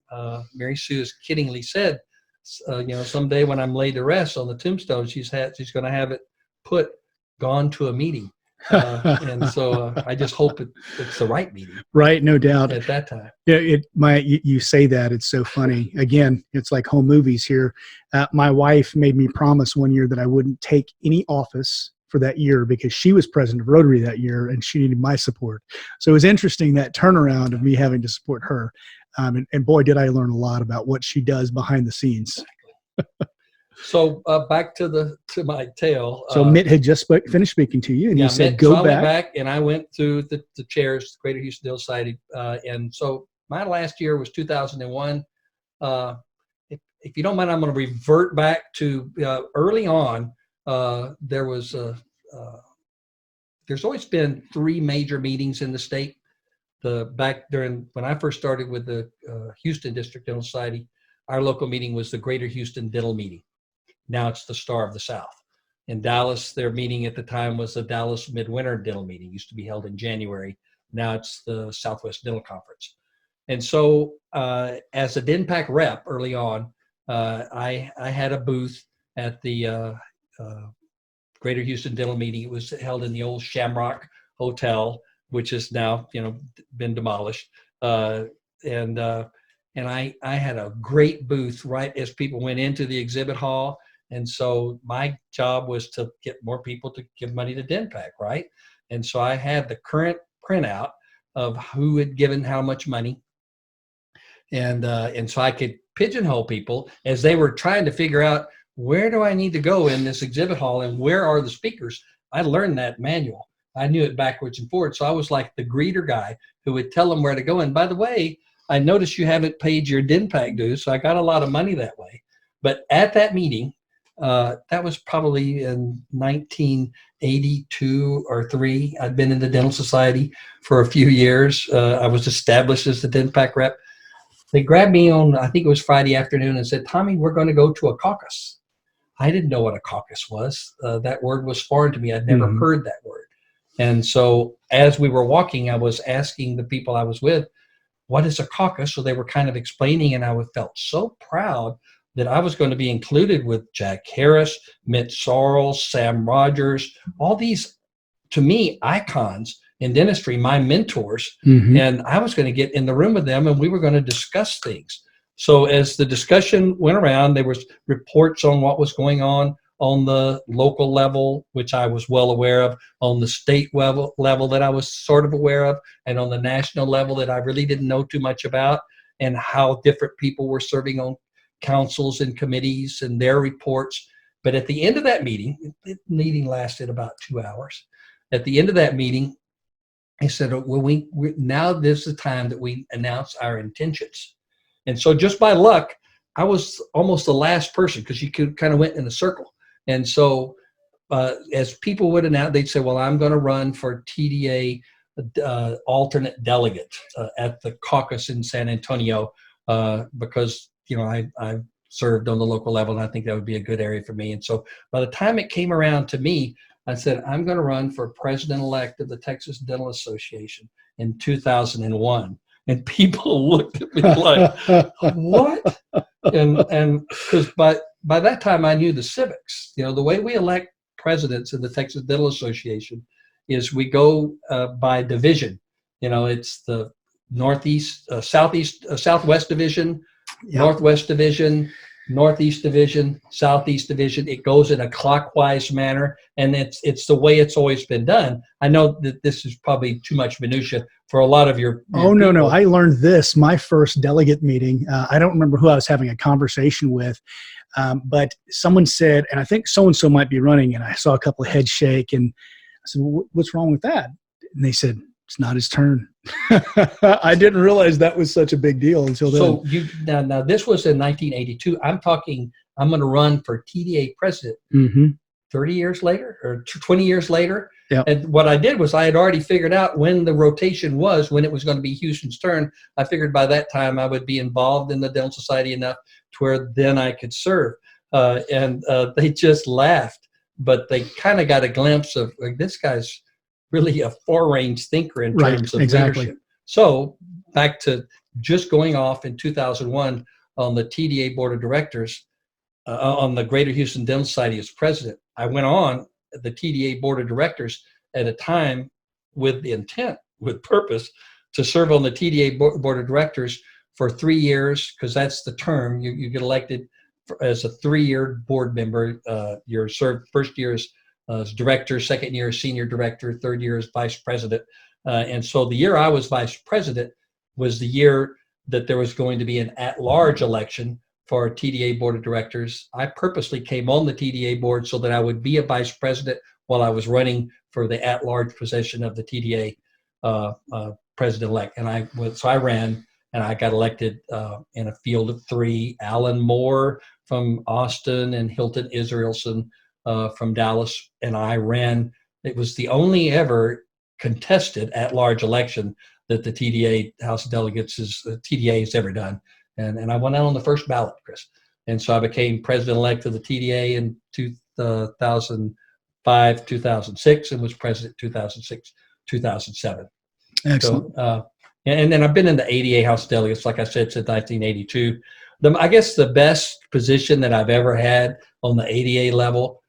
Mary Sue has kiddingly said, someday when I'm laid to rest on the tombstone, she's going to have it put gone to a meeting. And so I just hope it's the right meeting. Right, no doubt. At that time. Yeah, you say that, it's so funny. Again, it's like home movies here. My wife made me promise one year that I wouldn't take any office for that year because she was president of Rotary that year and she needed my support. So it was interesting, that turnaround of me having to support her. And boy, did I learn a lot about what she does behind the scenes. So back to my tale. So Mitt had just finished speaking to you, and he said, "Go back." I went back, and I went through the chairs, the Greater Houston Dental Society, and so my last year was 2001. If you don't mind, I'm going to revert back to early on. There's always been three major meetings in the state. Back during when I first started with the Houston District Dental Society, our local meeting was the Greater Houston Dental Meeting. Now it's the Star of the South. In Dallas, their meeting at the time was the Dallas Midwinter Dental Meeting. It used to be held in January. Now it's the Southwest Dental Conference. And so as a DNPAC rep early on, I had a booth at the Greater Houston Dental Meeting. It was held in the old Shamrock Hotel, which has now been demolished. And I had a great booth right as people went into the exhibit hall. And so my job was to get more people to give money to DNPAC, right? And so I had the current printout of who had given how much money. And so I could pigeonhole people as they were trying to figure out, where do I need to go in this exhibit hall and where are the speakers? I learned that manual. I knew it backwards and forwards. So I was like the greeter guy who would tell them where to go. And by the way, I noticed you haven't paid your DNPAC dues, so I got a lot of money that way. But at that meeting, that was probably in 1982 or 3. I'd been in the Dental Society for a few years. I was established as the DNPAC rep. They grabbed me on, I think it was Friday afternoon, and said, "Tommy, we're going to go to a caucus." I didn't know what a caucus was. That word was foreign to me. I'd never heard that word. And so as we were walking, I was asking the people I was with, what is a caucus? So they were kind of explaining, and I felt so proud that I was going to be included with Jack Harris, Mitt Sorrell, Sam Rogers, all these, to me, icons in dentistry, my mentors. And I was going to get in the room with them, and we were going to discuss things. So as the discussion went around, there was reports on what was going on on the local level, which I was well aware of, on the state level that I was sort of aware of, and on the national level that I really didn't know too much about, and how different people were serving on councils and committees and their reports. But at the end of that meeting, the meeting lasted about 2 hours. At the end of that meeting, I said, well, now this is the time that we announce our intentions. And so just by luck, I was almost the last person, because you kind of went in a circle. And so as people would announce, they'd say, well, I'm going to run for TDA alternate delegate at the caucus in San Antonio because, I served on the local level, and I think that would be a good area for me. And so by the time it came around to me, I said, I'm going to run for president-elect of the Texas Dental Association in 2001. And people looked at me like, what? And because by that time I knew the civics. The way we elect presidents in the Texas Dental Association is we go by division. It's the Southwest Division, Yep. Northwest Division, Northeast Division, Southeast Division. It goes in a clockwise manner, and it's the way it's always been done. I know that this is probably too much minutia for a lot of your Oh, no. people. I learned this, my first delegate meeting. I don't remember who I was having a conversation with, but someone said, and I think so-and-so might be running, and I saw a couple of heads shake, and I said, what's wrong with that? And they said, it's not his turn. I didn't realize that was such a big deal until then. So now this was in 1982. I'm talking, I'm going to run for TDA president 30 years later or 20 years later. Yep. And what I did was I had already figured out when the rotation was, when it was going to be Houston's turn. I figured by that time I would be involved in the Dental Society enough to where then I could serve. And they just laughed, but they kind of got a glimpse of, like, this guy's really a far-range thinker in terms of leadership. So back to just going off in 2001 on the TDA board of directors, on the Greater Houston Dental Society as president. I went on the TDA board of directors at a time with the intent, with purpose, to serve on the TDA board of directors for 3 years, because that's the term. You get elected as a 3-year board member. You're served first year as director, second year as senior director, third year as vice president. And so the year I was vice president was the year that there was going to be an at-large election for TDA board of directors. I purposely came on the TDA board so that I would be a vice president while I was running for the at-large position of the TDA president-elect. And I ran, and I got elected in a field of 3. Alan Moore from Austin and Hilton Israelson from Dallas, and I ran. It was the only ever contested at-large election that the TDA House of Delegates TDA has ever done, and I went out on the first ballot, Chris. And so I became president-elect of the TDA in 2005, 2006, and was president 2006, 2007. Excellent. So, and then I've been in the ADA House of Delegates, like I said, since 1982. I guess the best position that I've ever had on the ADA level,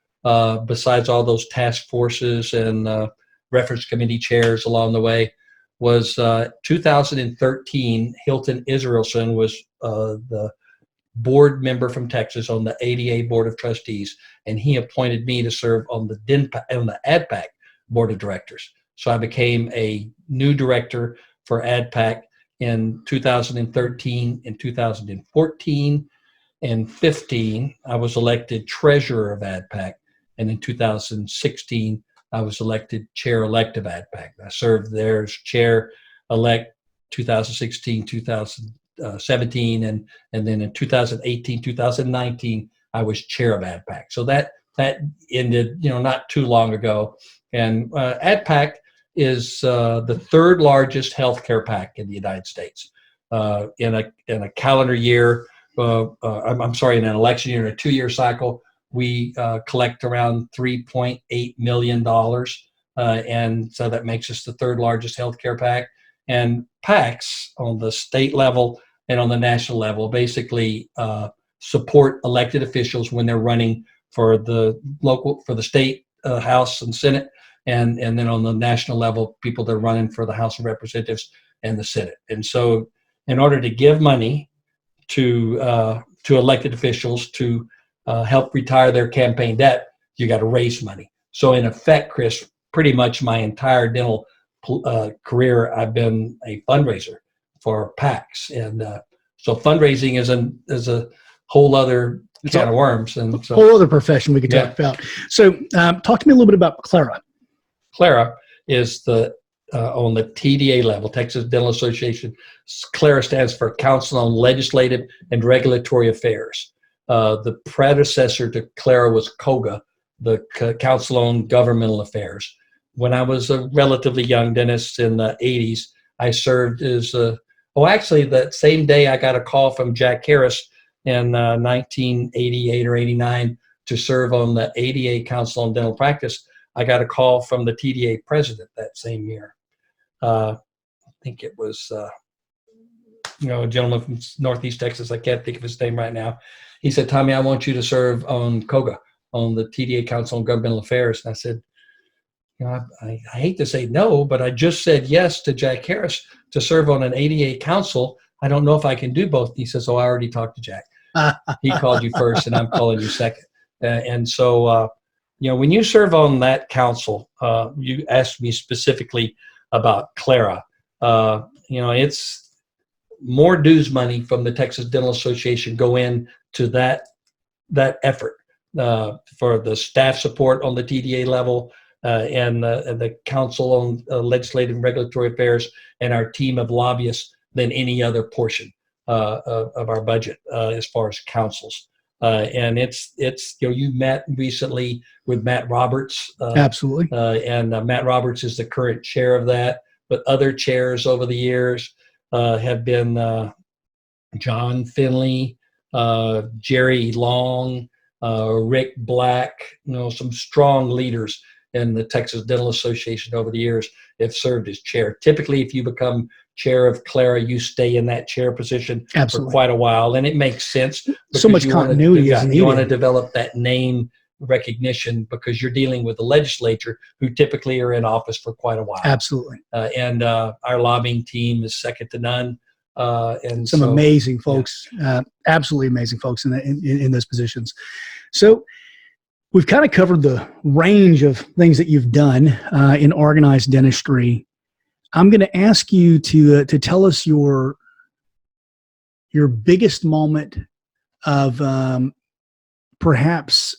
besides all those task forces and reference committee chairs along the way, was 2013. Hilton Israelson was the board member from Texas on the ADA Board of Trustees, and he appointed me to serve on the ADPAC Board of Directors. So I became a new director for ADPAC in 2013. In 2014 and 15, I was elected treasurer of ADPAC. And in 2016, I was elected chair-elect of ADPAC. I served there as chair-elect 2016, 2017, and then in 2018, 2019, I was chair of ADPAC. So that ended, not too long ago. And ADPAC is the 3rd largest healthcare PAC in the United States. In a calendar year, in an election year, in a 2-year cycle, we collect around $3.8 million. And so that makes us the 3rd largest healthcare PAC. And PACs on the state level and on the national level basically support elected officials when they're running for the state House and Senate. And then on the national level, people that are running for the House of Representatives and the Senate. And so in order to give money to elected officials to help retire their campaign debt, you got to raise money. So in effect, Chris, pretty much my entire dental career, I've been a fundraiser for PACs. And so fundraising is a whole other can of worms. And so, whole other profession we could talk about. So talk to me a little bit about CLARA. CLARA is on the TDA level, Texas Dental Association. CLARA stands for Council on Legislative and Regulatory Affairs. The predecessor to CLARA was COGA, the Council on Governmental Affairs. When I was a relatively young dentist in the 80s, I served as actually that same day I got a call from Jack Harris in 1988 or 89 to serve on the ADA Council on Dental Practice. I got a call from the TDA president that same year. I think it was a gentleman from Northeast Texas. I can't think of his name right now. He said, "Tommy, I want you to serve on COGA, on the TDA Council on Governmental Affairs." And I said, I hate to say no, but I just said yes to Jack Harris to serve on an ADA council. I don't know if I can do both. He says, "Oh, I already talked to Jack. He called you first, and I'm calling you second." And so, when you serve on that council, you asked me specifically about CLARA. It's more dues money from the Texas Dental Association go into that effort for the staff support on the TDA level, and the Council on Legislative and Regulatory Affairs, and our team of lobbyists than any other portion of our budget as far as councils. And it's you met recently with Matt Roberts. Absolutely. And Matt Roberts is the current chair of that. But other chairs over the years have been John Finley, Jerry Long, Rick Black, some strong leaders in the Texas Dental Association over the years have served as chair. Typically, if you become chair of CLARA, you stay in that chair position for quite a while, and it makes sense. So much continuity is needed. You want to develop that name recognition because you're dealing with the legislature, who typically are in office for quite a while. Absolutely. And our lobbying team is second to none. And some amazing folks, absolutely amazing folks in those positions. So we've kind of covered the range of things that you've done in organized dentistry. I'm going to ask you to tell us your biggest moment of perhaps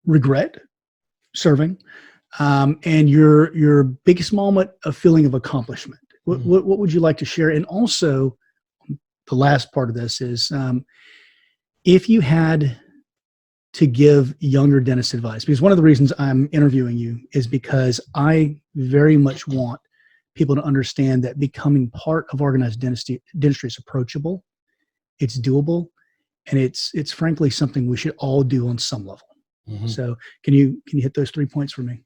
regret serving, and your biggest moment of feeling of accomplishment. What would you like to share? And also, the last part of this is, if you had to give younger dentists advice, because one of the reasons I'm interviewing you is because I very much want people to understand that becoming part of organized dentistry is approachable, it's doable, and it's frankly something we should all do on some level. Mm-hmm. So can you hit those 3 points for me?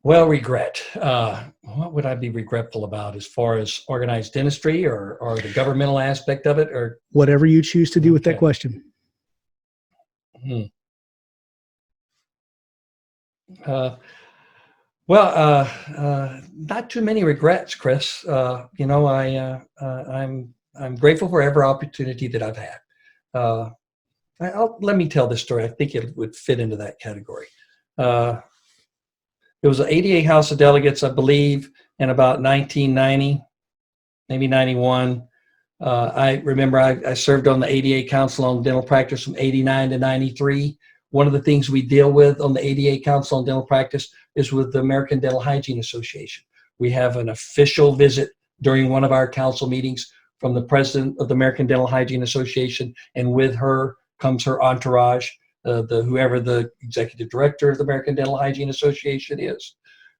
Well, regret. What would I be regretful about as far as organized dentistry or the governmental aspect of it, or whatever you choose to do with that question? Not too many regrets, Chris. I'm grateful for every opportunity that I've had. Let me tell this story. I think it would fit into that category. It was an ADA House of Delegates, I believe, in about 1990, maybe 91. I remember I served on the ADA Council on Dental Practice from 89 to 93. One of the things we deal with on the ADA Council on Dental Practice is with the American Dental Hygiene Association. We have an official visit during one of our council meetings from the president of the American Dental Hygiene Association, and with her comes her entourage, whoever the executive director of the American Dental Hygiene Association is,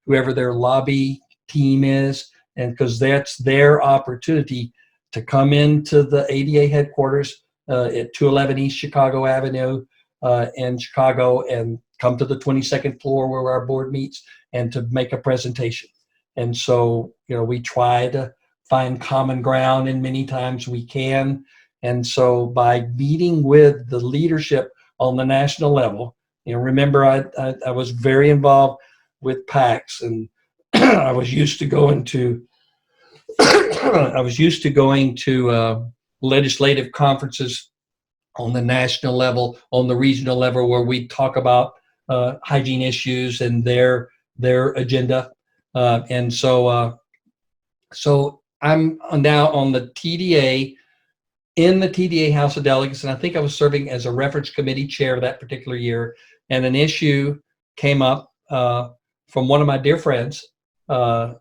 whoever their lobby team is, and because that's their opportunity to come into the ADA headquarters at 211 East Chicago Avenue in Chicago, and come to the 22nd floor where our board meets, and to make a presentation. And so, we try to find common ground, and many times we can. And so by meeting with the leadership on the national level, remember I was very involved with PACs, and I was used to going to legislative conferences on the national level, on the regional level, where we talk about hygiene issues and their agenda. So I'm now on the TDA, in the TDA House of Delegates, and I think I was serving as a reference committee chair that particular year. And an issue came up from one of my dear friends,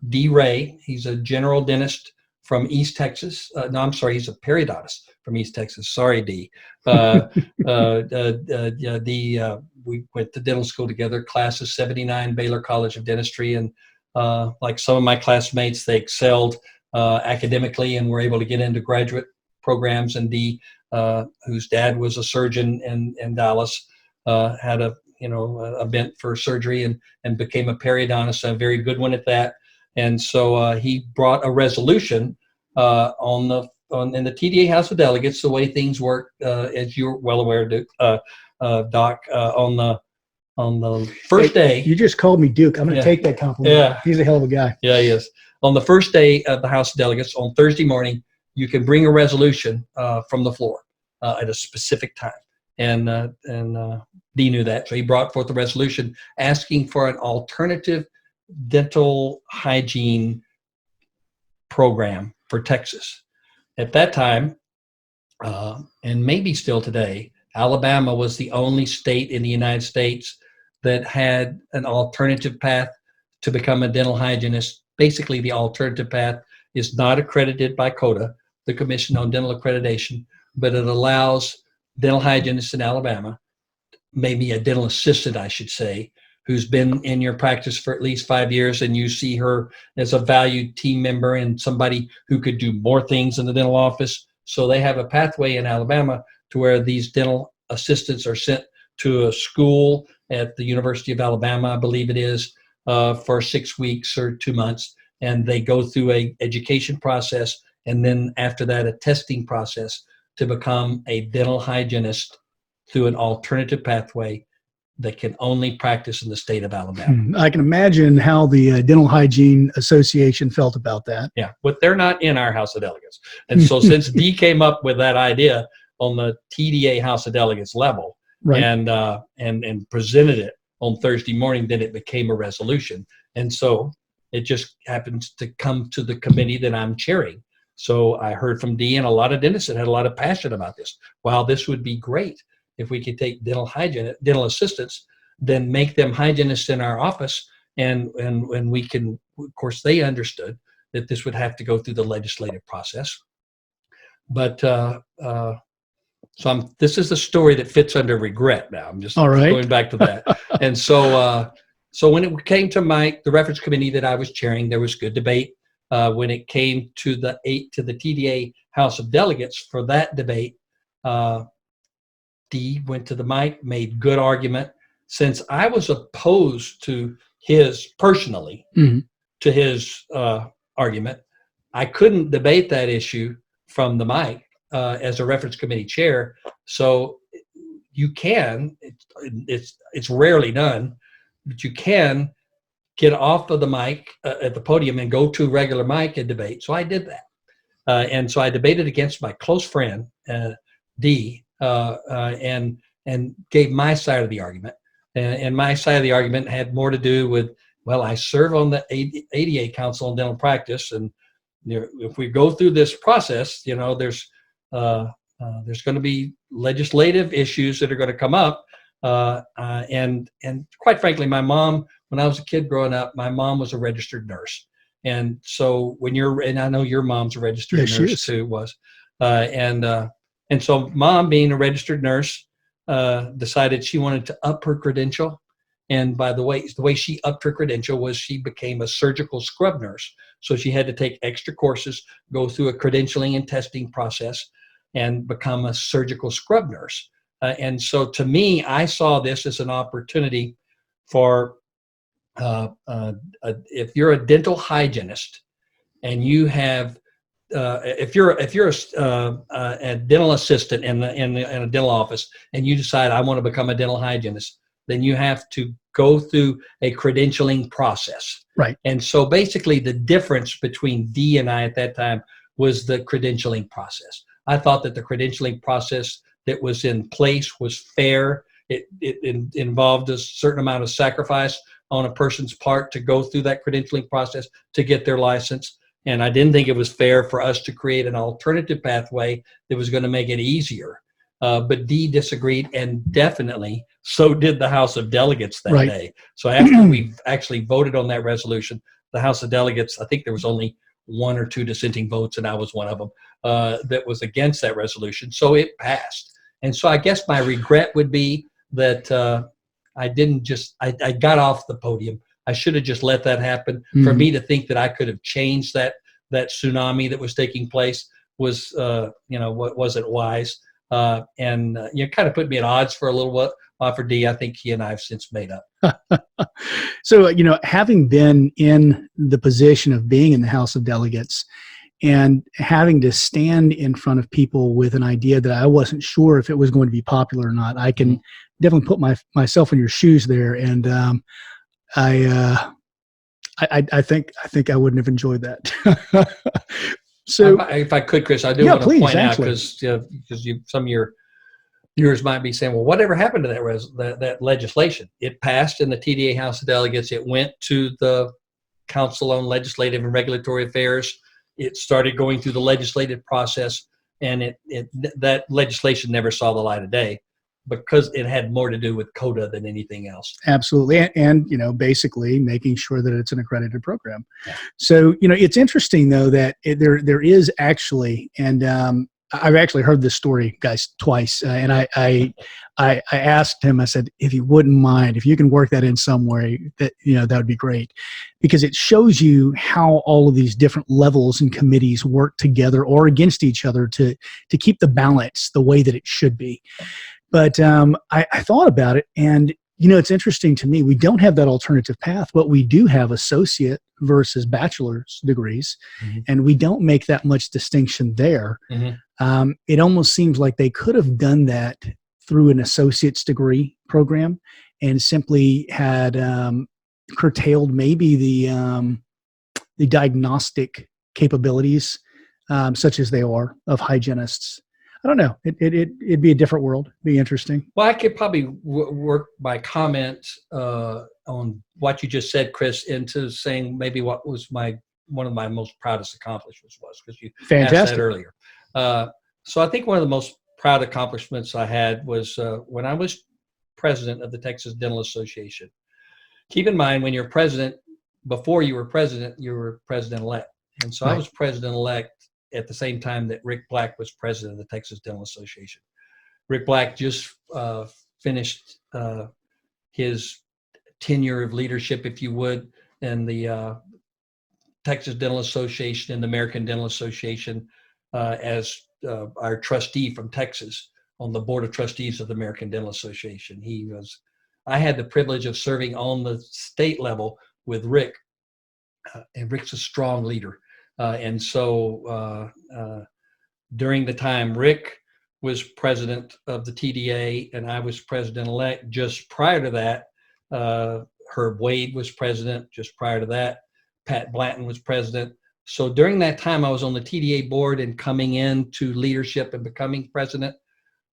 D. Ray. He's a general dentist from East Texas. No, I'm sorry, he's a periodontist from East Texas. Sorry, D. We went to dental school together, class of 79, Baylor College of Dentistry. And like some of my classmates, they excelled academically and were able to get into graduate programs. And D, whose dad was a surgeon in Dallas, had a bent for surgery and became a periodontist, a very good one at that. And so he brought a resolution in the TDA House of Delegates. The way things work, as you're well aware, Duke, Doc, on the first day. You just called me Duke. I'm going to take that compliment. Yeah. He's a hell of a guy. Yeah, he is. On the first day of the House of Delegates, on Thursday morning, you can bring a resolution from the floor at a specific time. And Dee knew that. So he brought forth a resolution asking for an alternative dental hygiene program for Texas. At that time, and maybe still today, Alabama was the only state in the United States that had an alternative path to become a dental hygienist. Basically, the alternative path is not accredited by CODA, the Commission on Dental Accreditation, but it allows dental hygienists in Alabama, maybe a dental assistant, I should say, who's been in your practice for at least 5 years, and you see her as a valued team member and somebody who could do more things in the dental office. So they have a pathway in Alabama to where these dental assistants are sent to a school at the University of Alabama, I believe it is, for 6 weeks or 2 months. And they go through a education process, and then after that, a testing process to become a dental hygienist through an alternative pathway that can only practice in the state of Alabama. I can imagine how the Dental Hygiene Association felt about that. Yeah, but they're not in our House of Delegates. And so since Dee came up with that idea on the TDA House of Delegates level, right, and presented it on Thursday morning, then it became a resolution. And so it just happens to come to the committee that I'm chairing. So I heard from Dee and a lot of dentists that had a lot of passion about this. Wow, this would be great if we could take dental assistants, then make them hygienists in our office, and we can, of course, they understood that this would have to go through the legislative process. But this is the story that fits under regret now. I'm just going back to that. And so when it came to the reference committee that I was chairing, there was good debate. When it came to the TDA House of Delegates for that debate, Dee went to the mic, made good argument. Since I was opposed to his personally, to his argument, I couldn't debate that issue from the mic as a reference committee chair. So you can, it's rarely done, but you can get off of the mic at the podium and go to regular mic and debate. So I did that. And so I debated against my close friend, Dee, and gave my side of the argument. And my side of the argument had more to do with, well, I serve on the ADA Council on Dental Practice, and if we go through this process, there's going to be legislative issues that are going to come up. And quite frankly, my mom, when I was a kid growing up, my mom was a registered nurse. And so and I know your mom's a registered nurse too, and so Mom, being a registered nurse, decided she wanted to up her credential. And by the way she upped her credential was she became a surgical scrub nurse. So she had to take extra courses, go through a credentialing and testing process, and become a surgical scrub nurse. And so to me, I saw this as an opportunity for, if you're a dental hygienist and you have, if you're a dental assistant in a dental office and you decide I want to become a dental hygienist, then you have to go through a credentialing process. Right. And so basically the difference between Dee and I at that time was the credentialing process. I thought that the credentialing process that was in place was fair. It involved a certain amount of sacrifice on a person's part to go through that credentialing process to get their license. And I didn't think it was fair for us to create an alternative pathway that was going to make it easier. But Dee disagreed, and definitely so did the House of Delegates that day. So after we actually voted on that resolution, the House of Delegates, I think there was only 1 or 2 dissenting votes, and I was one of them, that was against that resolution. So it passed. And so I guess my regret would be that I didn't just, I got off the podium. I should have just let that happen. Mm-hmm. For me to think that I could have changed that tsunami that was taking place was, wasn't wise. And kind of put me at odds for a little while. For Dee, I think he and I have since made up. So, having been in the position of being in the House of Delegates and having to stand in front of people with an idea that I wasn't sure if it was going to be popular or not, I can definitely put myself in your shoes there. And I think I wouldn't have enjoyed that. So, if I could, Chris, I do want to point out, because some of your viewers might be saying, well, whatever happened to that legislation? It passed in the TDA House of Delegates. It went to the Council on Legislative and Regulatory Affairs. It started going through the legislative process, and that legislation never saw the light of day because it had more to do with CODA than anything else. Absolutely. And basically making sure that it's an accredited program. Yeah. So, it's interesting though that there is actually, and I've actually heard this story, guys, twice. And I asked him, I said, if you wouldn't mind, if you can work that in some way, that would be great, because it shows you how all of these different levels and committees work together or against each other to keep the balance the way that it should be. But I thought about it, and it's interesting to me. We don't have that alternative path, but we do have associate versus bachelor's degrees, and we don't make that much distinction there. It almost seems like they could have done that through an associate's degree program and simply had curtailed maybe the diagnostic capabilities, such as they are, of hygienists. I don't know. It'd be a different world. It'd be interesting. Well, I could probably work my comment on what you just said, Chris, into saying maybe what was one of my most proudest accomplishments was, because you asked that earlier. So I think one of the most proud accomplishments I had was when I was president of the Texas Dental Association. Keep in mind, when you're president, before you were president-elect. And so I was president-elect at the same time that Rick Black was president of the Texas Dental Association. Rick Black just finished his tenure of leadership, if you would, in the Texas Dental Association and the American Dental Association as our trustee from Texas on the board of trustees of the American Dental Association. I had the privilege of serving on the state level with Rick, and Rick's a strong leader. And so during the time Rick was president of the TDA and I was president-elect, just prior to that, Herb Wade was president. Just prior to that, Pat Blanton was president. So during that time I was on the TDA board and coming into leadership and becoming president,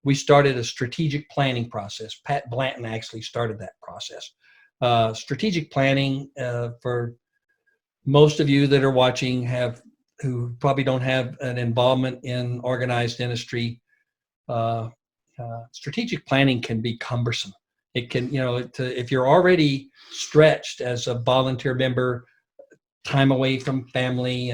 we started a strategic planning process. Pat Blanton actually started that process. Strategic planning, for most of you that are watching who probably don't have an involvement in organized dentistry, strategic planning can be cumbersome. It can, if you're already stretched as a volunteer member, time away from family,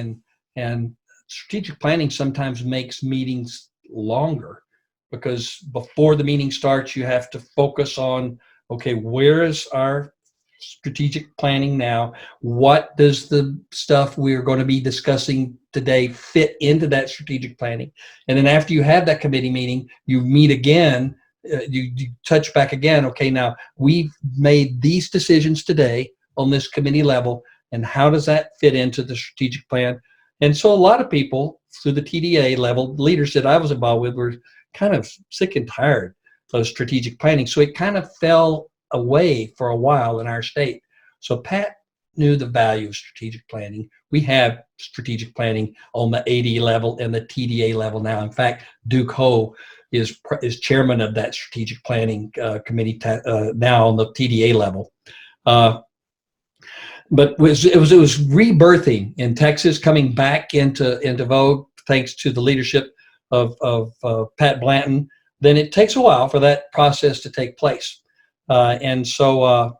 and strategic planning sometimes makes meetings longer, because before the meeting starts, you have to focus on, okay, where is our strategic planning now? What does the stuff we're going to be discussing today fit into that strategic planning? And then after you have that committee meeting, you meet again, you touch back again. Okay, now we've made these decisions today on this committee level, and how does that fit into the strategic plan? And so a lot of people through the TDA level, leaders that I was involved with, were kind of sick and tired of strategic planning. So it kind of fell away for a while in our state. So Pat knew the value of strategic planning. We have strategic planning on the AD level and the TDA level now. In fact, Duke Ho is chairman of that strategic planning committee now on the TDA level. But it was rebirthing in Texas, coming back into vogue thanks to the leadership of Pat Blanton. Then it takes a while for that process to take place, and so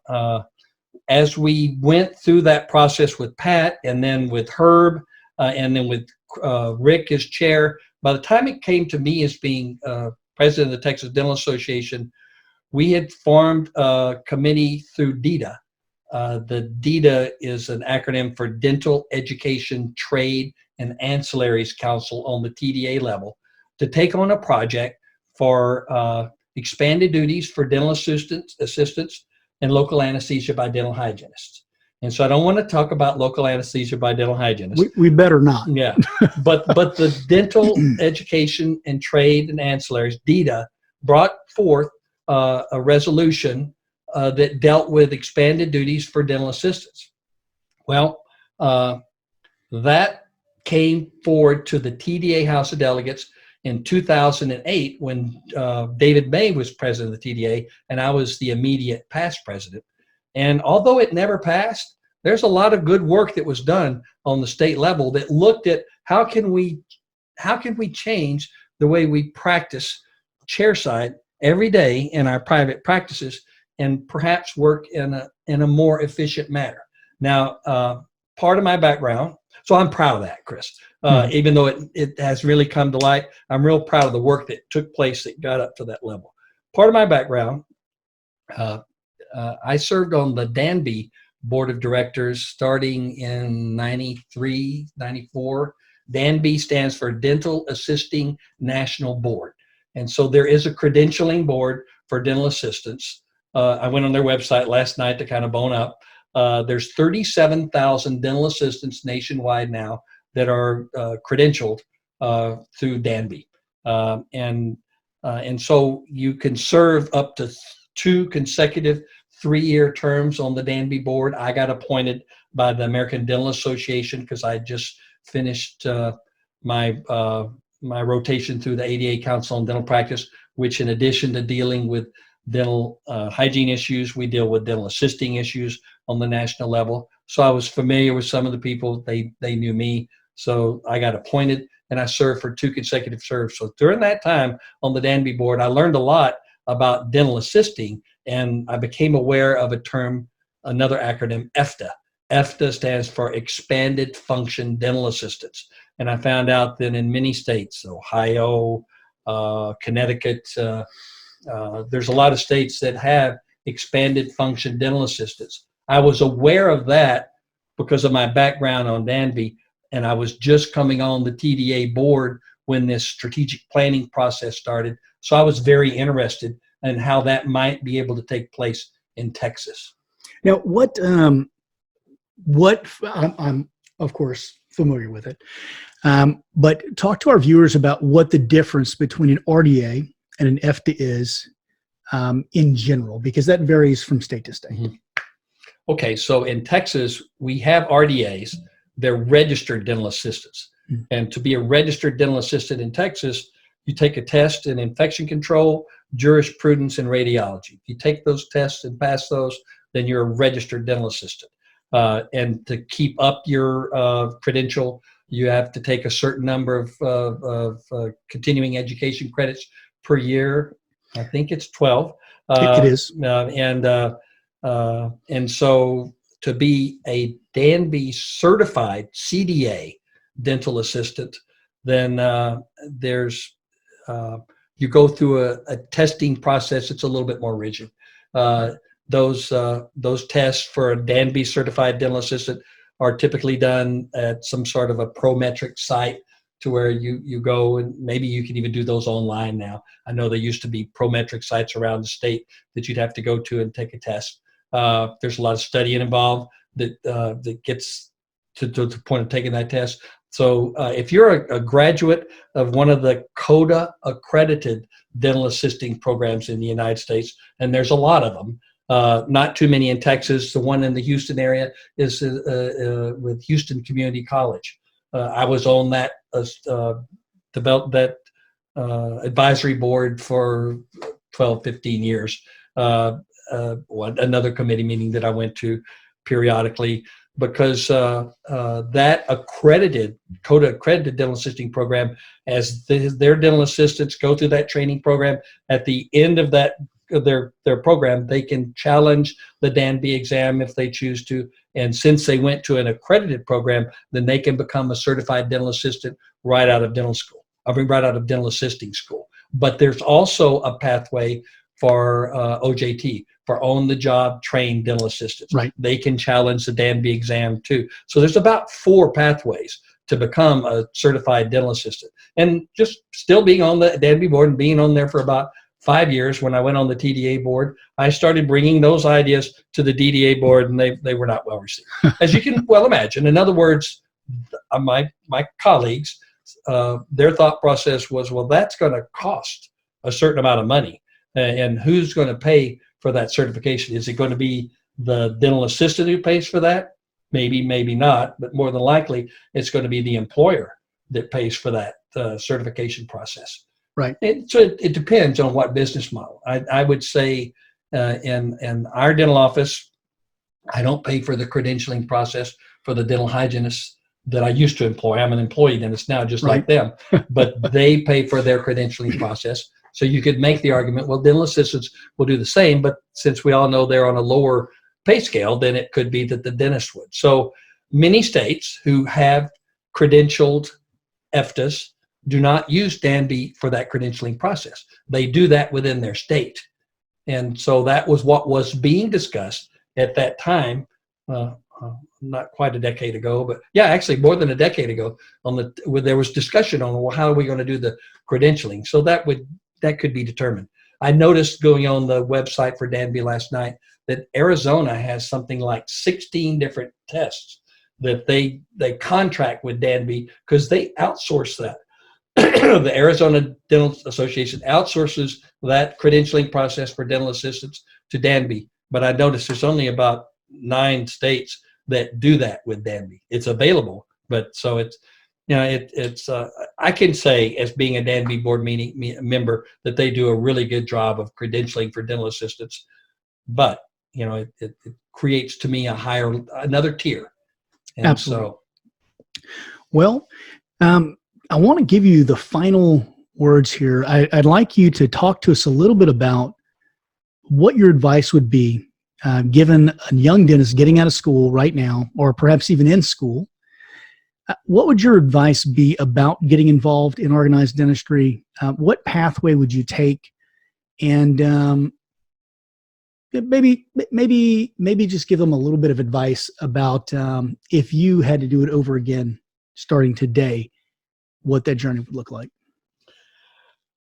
as we went through that process with Pat, and then with Herb, and then with Rick as chair, by the time it came to me as being president of the Texas Dental Association, we had formed a committee through DETA. The DETA is an acronym for Dental Education, Trade, and Ancillaries Council on the TDA level, to take on a project for expanded duties for dental assistants and local anesthesia by dental hygienists. And so I don't want to talk about local anesthesia by dental hygienists. We better not. Yeah, but the Dental Education and Trade and Ancillaries, DETA, brought forth a resolution that dealt with expanded duties for dental assistants. Well, that came forward to the TDA House of Delegates in 2008 when David May was president of the TDA and I was the immediate past president. And although it never passed, there's a lot of good work that was done on the state level that looked at how can we change the way we practice chairside every day in our private practices and perhaps work in a more efficient manner. Now, part of my background, so I'm proud of that, Chris. Even though it has really come to light, I'm real proud of the work that took place that got up to that level. Part of my background, I served on the Danby Board of Directors starting in 93, 94. Danby stands for Dental Assisting National Board. And so there is a credentialing board for dental assistants. I went on their website last night to kind of bone up. There's 37,000 dental assistants nationwide now that are credentialed through Danby. And so you can serve up to 2 consecutive 3-year terms on the Danby board. I got appointed by the American Dental Association because I just finished my rotation through the ADA Council on Dental Practice, which in addition to dealing with dental hygiene issues, we deal with dental assisting issues on the national level. So I was familiar with some of the people. They knew me. So I got appointed and I served for 2 consecutive terms. So during that time on the Danby board, I learned a lot about dental assisting, and I became aware of a term, another acronym, EFTA. EFTA stands for Expanded Function Dental Assistants. And I found out that in many states, Ohio, Connecticut, there's a lot of states that have expanded function dental assistants. I was aware of that because of my background on Danby, and I was just coming on the TDA board when this strategic planning process started. So I was very interested in how that might be able to take place in Texas. Now, what I'm of course familiar with it, but talk to our viewers about what the difference between an RDA and an EFTA is in general, because that varies from state to state. Mm-hmm. Okay, so in Texas, we have RDAs. They're registered dental assistants. Mm-hmm. And to be a registered dental assistant in Texas, you take a test in infection control, jurisprudence, and radiology. If you take those tests and pass those, then you're a registered dental assistant. And to keep up your credential, you have to take a certain number of continuing education credits per year. I think it's 12. It is. And so to be a Danby certified CDA dental assistant, then you go through a testing process. It's a little bit more rigid. Those tests for a Danby certified dental assistant are typically done at some sort of a Prometric site, to where you go, and maybe you can even do those online now. I know there used to be Prometric sites around the state that you'd have to go to and take a test. There's a lot of studying involved that gets to the point of taking that test. So if you're a graduate of one of the CODA accredited dental assisting programs in the United States, and there's a lot of them, not too many in Texas. The one in the Houston area is with Houston Community College. I was on that advisory board for 12, 15 years. Another committee meeting that I went to periodically, because that COTA accredited dental assisting program, as their dental assistants go through that training program, at the end of their program, they can challenge the DANB exam if they choose to. And since they went to an accredited program, then they can become a certified dental assistant right out of dental school. Right out of dental assisting school. But there's also a pathway for OJT, for on-the-job trained dental assistants. Right. They can challenge the DANB exam too. So there's about 4 pathways to become a certified dental assistant. And just still being on the DANB board and being on there for about 5 years, when I went on the TDA board, I started bringing those ideas to the DDA board, and they were not well received, as you can well imagine. In other words, my colleagues, their thought process was, well, that's going to cost a certain amount of money. And who's going to pay for that certification? Is it going to be the dental assistant who pays for that? Maybe, maybe not, but more than likely, it's going to be the employer that pays for that certification process. Right. So it depends on what business model. I would say in our dental office, I don't pay for the credentialing process for the dental hygienists that I used to employ. I'm an employee dentist now, just like them, but they pay for their credentialing process. So you could make the argument, well, dental assistants will do the same, but since we all know they're on a lower pay scale, then it could be that the dentist would. So many states who have credentialed EFTAs do not use DANB for that credentialing process. They do that within their state. And so that was what was being discussed at that time, not quite a decade ago, but yeah, actually more than a decade ago, where there was discussion on, well, how are we going to do the credentialing? So that could be determined. I noticed going on the website for DANB last night that Arizona has something like 16 different tests that they contract with DANB because they outsource that. The Arizona Dental Association outsources that credentialing process for dental assistants to DANB. But I noticed there's only about 9 states that do that with DANB. It's available, but so it's, I can say, as being a DANB board member, that they do a really good job of credentialing for dental assistants. But it creates to me another tier. And absolutely. Well, I want to give you the final words here. I'd like you to talk to us a little bit about what your advice would be, given a young dentist getting out of school right now, or perhaps even in school. What would your advice be about getting involved in organized dentistry? What pathway would you take? And maybe just give them a little bit of advice about if you had to do it over again, starting today, what that journey would look like.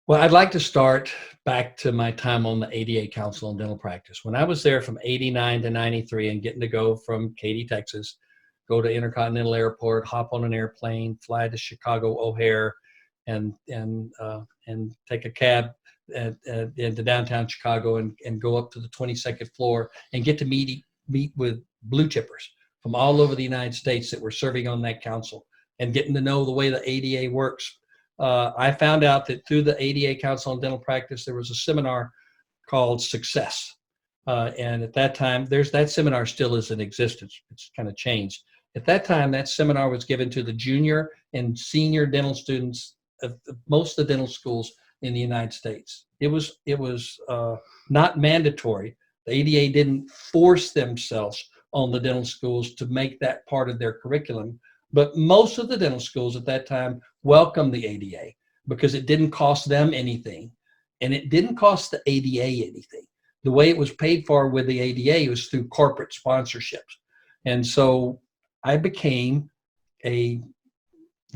Well, I'd like to start back to my time on the ADA Council on Dental Practice. When I was there from 89 to 93 and getting to go from Katy, Texas, go to Intercontinental Airport, hop on an airplane, fly to Chicago O'Hare, and take a cab into downtown Chicago and go up to the 22nd floor and get to meet with blue chippers from all over the United States that were serving on that council and getting to know the way the ADA works. I found out that through the ADA Council on Dental Practice, there was a seminar called Success. And at that time, that seminar still is in existence. It's kind of changed. At that time, that seminar was given to the junior and senior dental students of most of the dental schools in the United States. It was not mandatory. The ADA didn't force themselves on the dental schools to make that part of their curriculum. But most of the dental schools at that time welcomed the ADA because it didn't cost them anything, and it didn't cost the ADA anything. The way it was paid for with the ADA was through corporate sponsorships. And so I became a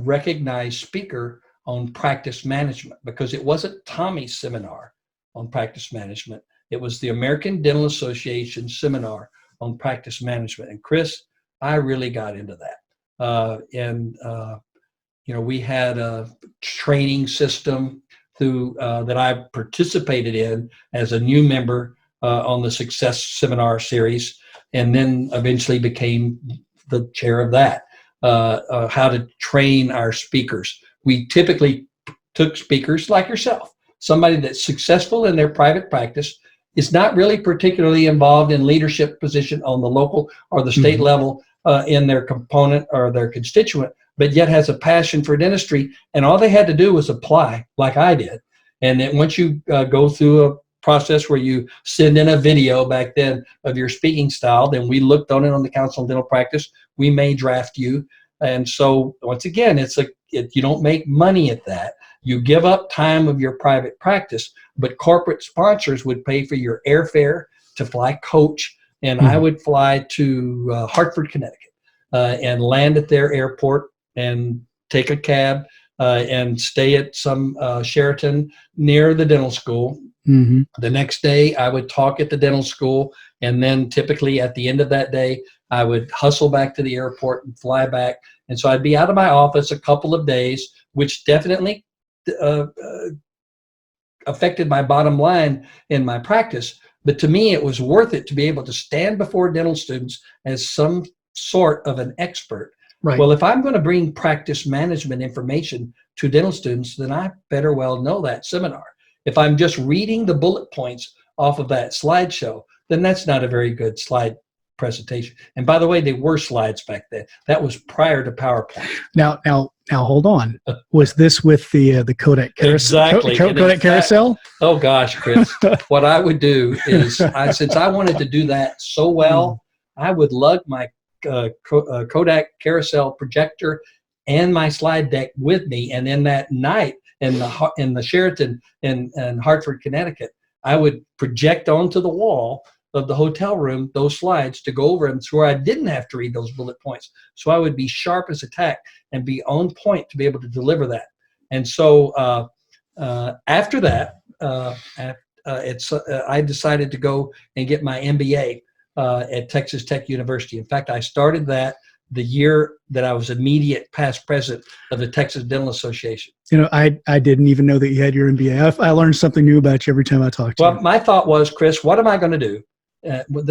recognized speaker on practice management because it wasn't Tommy's seminar on practice management. It was the American Dental Association seminar on practice management. And Chris, I really got into that. We had a training system that I participated in as a new member on the Success Seminar series, and then eventually became the chair of that. how to train our speakers. We typically took speakers like yourself, somebody that's successful in their private practice, is not really particularly involved in leadership position on the local or the state level in their component or their constituent, but yet has a passion for dentistry. And all they had to do was apply like I did. And then once you go through a process where you send in a video back then of your speaking style, then we looked on it on the Council on Dental Practice. We may draft you. And so once again, you don't make money at that. You give up time of your private practice, but corporate sponsors would pay for your airfare to fly coach. And I would fly to Hartford, Connecticut, and land at their airport and take a cab and stay at some Sheraton near the dental school. The next day, I would talk at the dental school. And then typically at the end of that day, I would hustle back to the airport and fly back. And so I'd be out of my office a couple of days, which definitely affected my bottom line in my practice. But to me, it was worth it to be able to stand before dental students as some sort of an expert. Right. Well, if I'm going to bring practice management information to dental students, then I better well know that seminar. If I'm just reading the bullet points off of that slideshow, then that's not a very good slide presentation. And by the way, they were slides back then. That was prior to PowerPoint. Now, hold on. Was this with the Kodak carousel? Exactly. Kodak carousel? Oh gosh, Chris. What I would do is, since I wanted to do that so well, I would lug my Kodak carousel projector and my slide deck with me, and then that night in the Sheraton in Hartford, Connecticut, I would project onto the wall of the hotel room those slides to go over them, so where I didn't have to read those bullet points. So I would be sharp as a tack and be on point to be able to deliver that. And so after that, I decided to go and get my MBA at Texas Tech University. In fact, I started that the year that I was immediate past president of the Texas Dental Association. You know, I didn't even know that you had your MBA. I learned something new about you every time I talk to you. Well, my thought was, Chris, what am I going to do?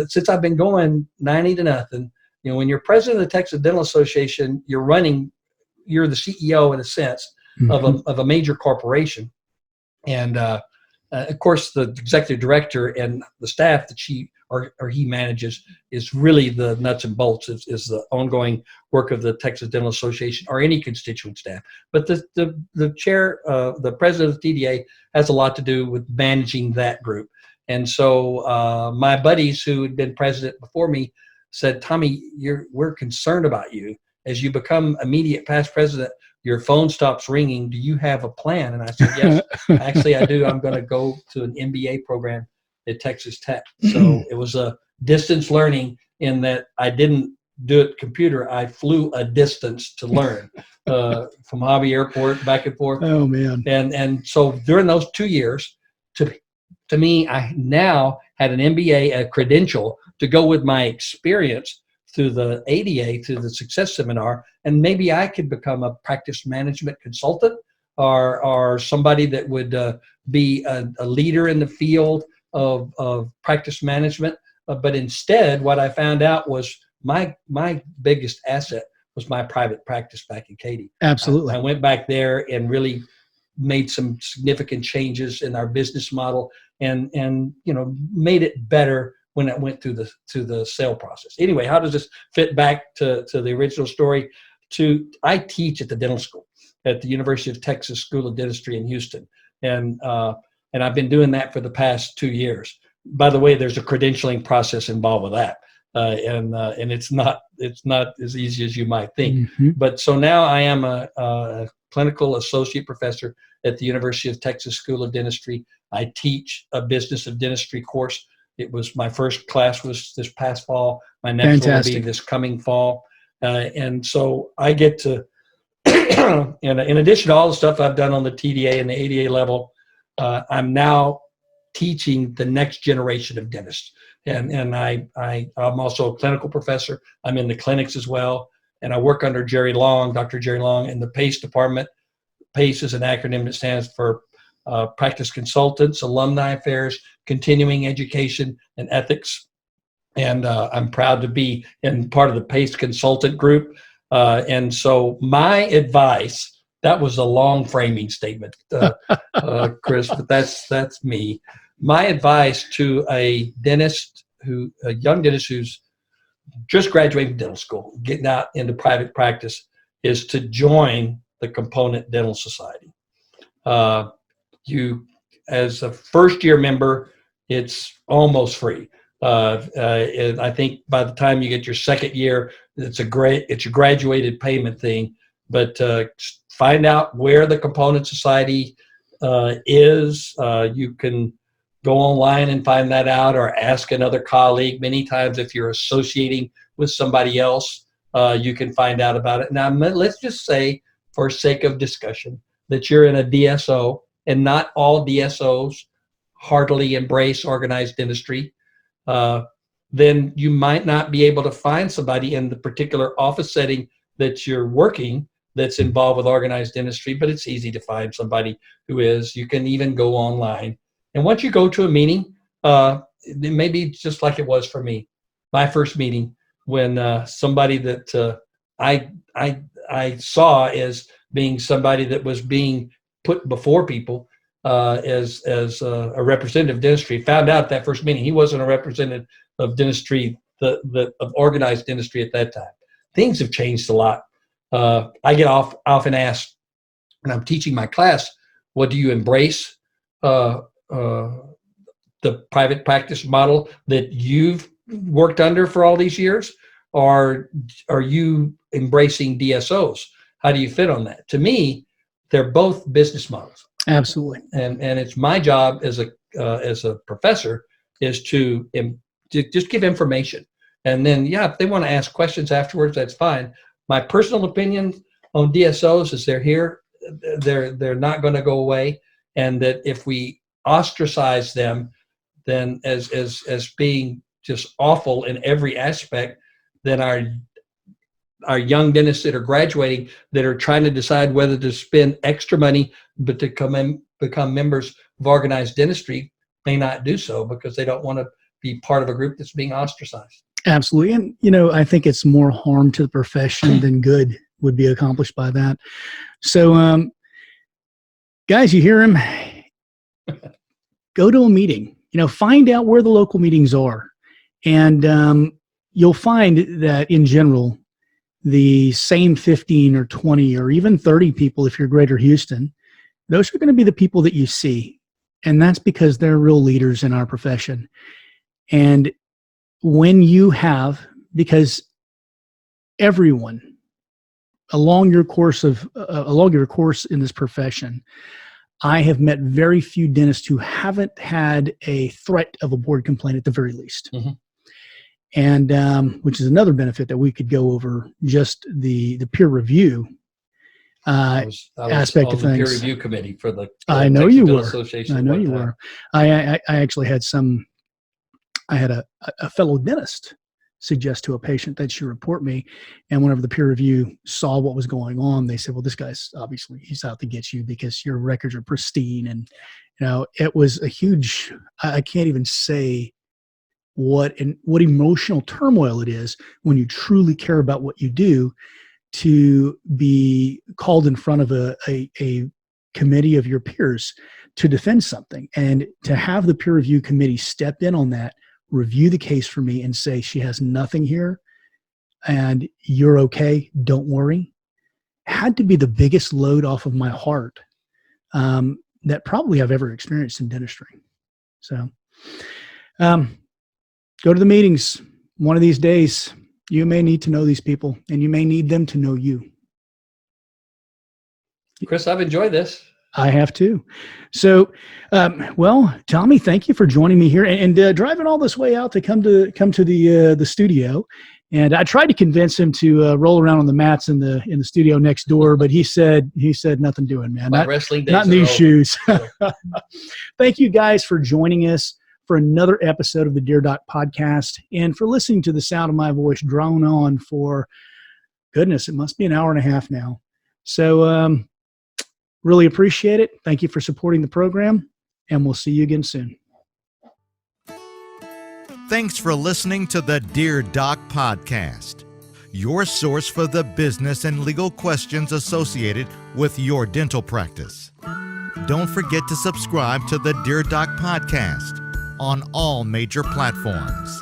Since I've been going 90-0, you know, when you're president of the Texas Dental Association, you're the CEO in a sense of a major corporation. And of course, the executive director and the staff that she or he manages is really the nuts and bolts, is the ongoing work of the Texas Dental Association or any constituent staff. But the chair, the president of the TDA, has a lot to do with managing that group. And so my buddies who had been president before me said, Tommy, we're concerned about you. As you become immediate past president, your phone stops ringing. Do you have a plan? And I said, yes, actually I do. I'm going to go to an MBA program at Texas Tech. So it was a distance learning in that I didn't do it computer. I flew a distance to learn from Hobby Airport back and forth. Oh, man. And so during those 2 years, to me, I now had an MBA, a credential to go with my experience through the ADA, through the Success Seminar, and maybe I could become a practice management consultant or somebody that would be a leader in the field of practice management. But instead, what I found out was my biggest asset was my private practice back in Katy. Absolutely. I went back there and really made some significant changes in our business model and you know, made it better when it went through the sale process. Anyway, how does this fit back to the original story? I teach at the dental school at the University of Texas School of Dentistry in Houston, and I've been doing that for the past 2 years. By the way, there's a credentialing process involved with that, and it's not as easy as you might think. But so now I am a clinical associate professor at the University of Texas School of Dentistry. I teach a business of dentistry course. It was my first class was this past fall. My next one will be this coming fall. And so I get to, in addition to all the stuff I've done on the TDA and the ADA level, I'm now teaching the next generation of dentists. And I'm also a clinical professor. I'm in the clinics as well. And I work under Jerry Long, Dr. Jerry Long, in the PACE department. PACE is an acronym that stands for Practice Consultants, Alumni Affairs, Continuing Education, and Ethics. And I'm proud to be in part of the PACE consultant group. And so my advice, that was a long framing statement, Chris, but that's me. My advice to a young dentist who's just graduating from dental school, getting out into private practice, is to join the Component Dental Society. You, as a first-year member, it's almost free. And I think by the time you get your second year, it's a graduated payment thing. But find out where the Component Society is. You can go online and find that out, or ask another colleague. Many times, if you're associating with somebody else, you can find out about it. Now, let's just say, for sake of discussion, that you're in a DSO, and not all DSOs heartily embrace organized dentistry. Then you might not be able to find somebody in the particular office setting that you're working that's involved with organized dentistry, but it's easy to find somebody who is. You can even go online. And once you go to a meeting, it may be just like it was for me. My first meeting, when somebody that I saw as being somebody that was being put before people as a representative of dentistry, found out at that first meeting he wasn't a representative of dentistry, of organized dentistry at that time. Things have changed a lot. I get often asked when I'm teaching my class, what do you embrace? The private practice model that you've worked under for all these years, or are you embracing DSOs? How do you fit on that? To me, they're both business models. Absolutely. And it's my job as a professor is to just give information. And then, if they want to ask questions afterwards, that's fine. My personal opinion on DSOs is they're here. They're not going to go away. And that if we ostracize them, then as being just awful in every aspect, then our young dentists that are graduating, that are trying to decide whether to spend extra money but to become members of organized dentistry, may not do so because they don't want to be part of a group that's being ostracized. Absolutely. And, I think it's more harm to the profession than good would be accomplished by that. So, guys, you hear him? Go to a meeting, find out where the local meetings are. And you'll find that in general, the same 15 or 20 or even 30 people, if you're Greater Houston, those are going to be the people that you see. And that's because they're real leaders in our profession. And when you because everyone along your course in this profession, I have met very few dentists who haven't had a threat of a board complaint at the very least. Mm-hmm. And which is another benefit that we could go over, just the peer review aspect of things. The peer review committee for the I know you were. Association. I know you were. I actually had I had a fellow dentist suggest to a patient that she report me, and whenever the peer review saw what was going on, they said, well, this guy's obviously, he's out to get you because your records are pristine. And it was a huge, I can't even say what emotional turmoil it is when you truly care about what you do, to be called in front of a committee of your peers to defend something, and to have the peer review committee step in on that, review the case for me and say, she has nothing here and you're okay, don't worry, had to be the biggest load off of my heart that probably I've ever experienced in dentistry. So go to the meetings. One of these days, you may need to know these people, and you may need them to know you. Chris, I've enjoyed this. I have too. So, Tommy, thank you for joining me here and driving all this way out to come to the studio. And I tried to convince him to roll around on the mats in the studio next door, but he said nothing doing, man. My wrestling days not in these shoes. Thank you guys for joining us for another episode of the Dear Doc podcast, and for listening to the sound of my voice drone on for, goodness, it must be an hour and a half now. So really appreciate it. Thank you for supporting the program, and we'll see you again soon. Thanks for listening to the Dear Doc podcast. your source for the business and legal questions associated with your dental practice. Don't forget to subscribe to the Dear Doc podcast on all major platforms.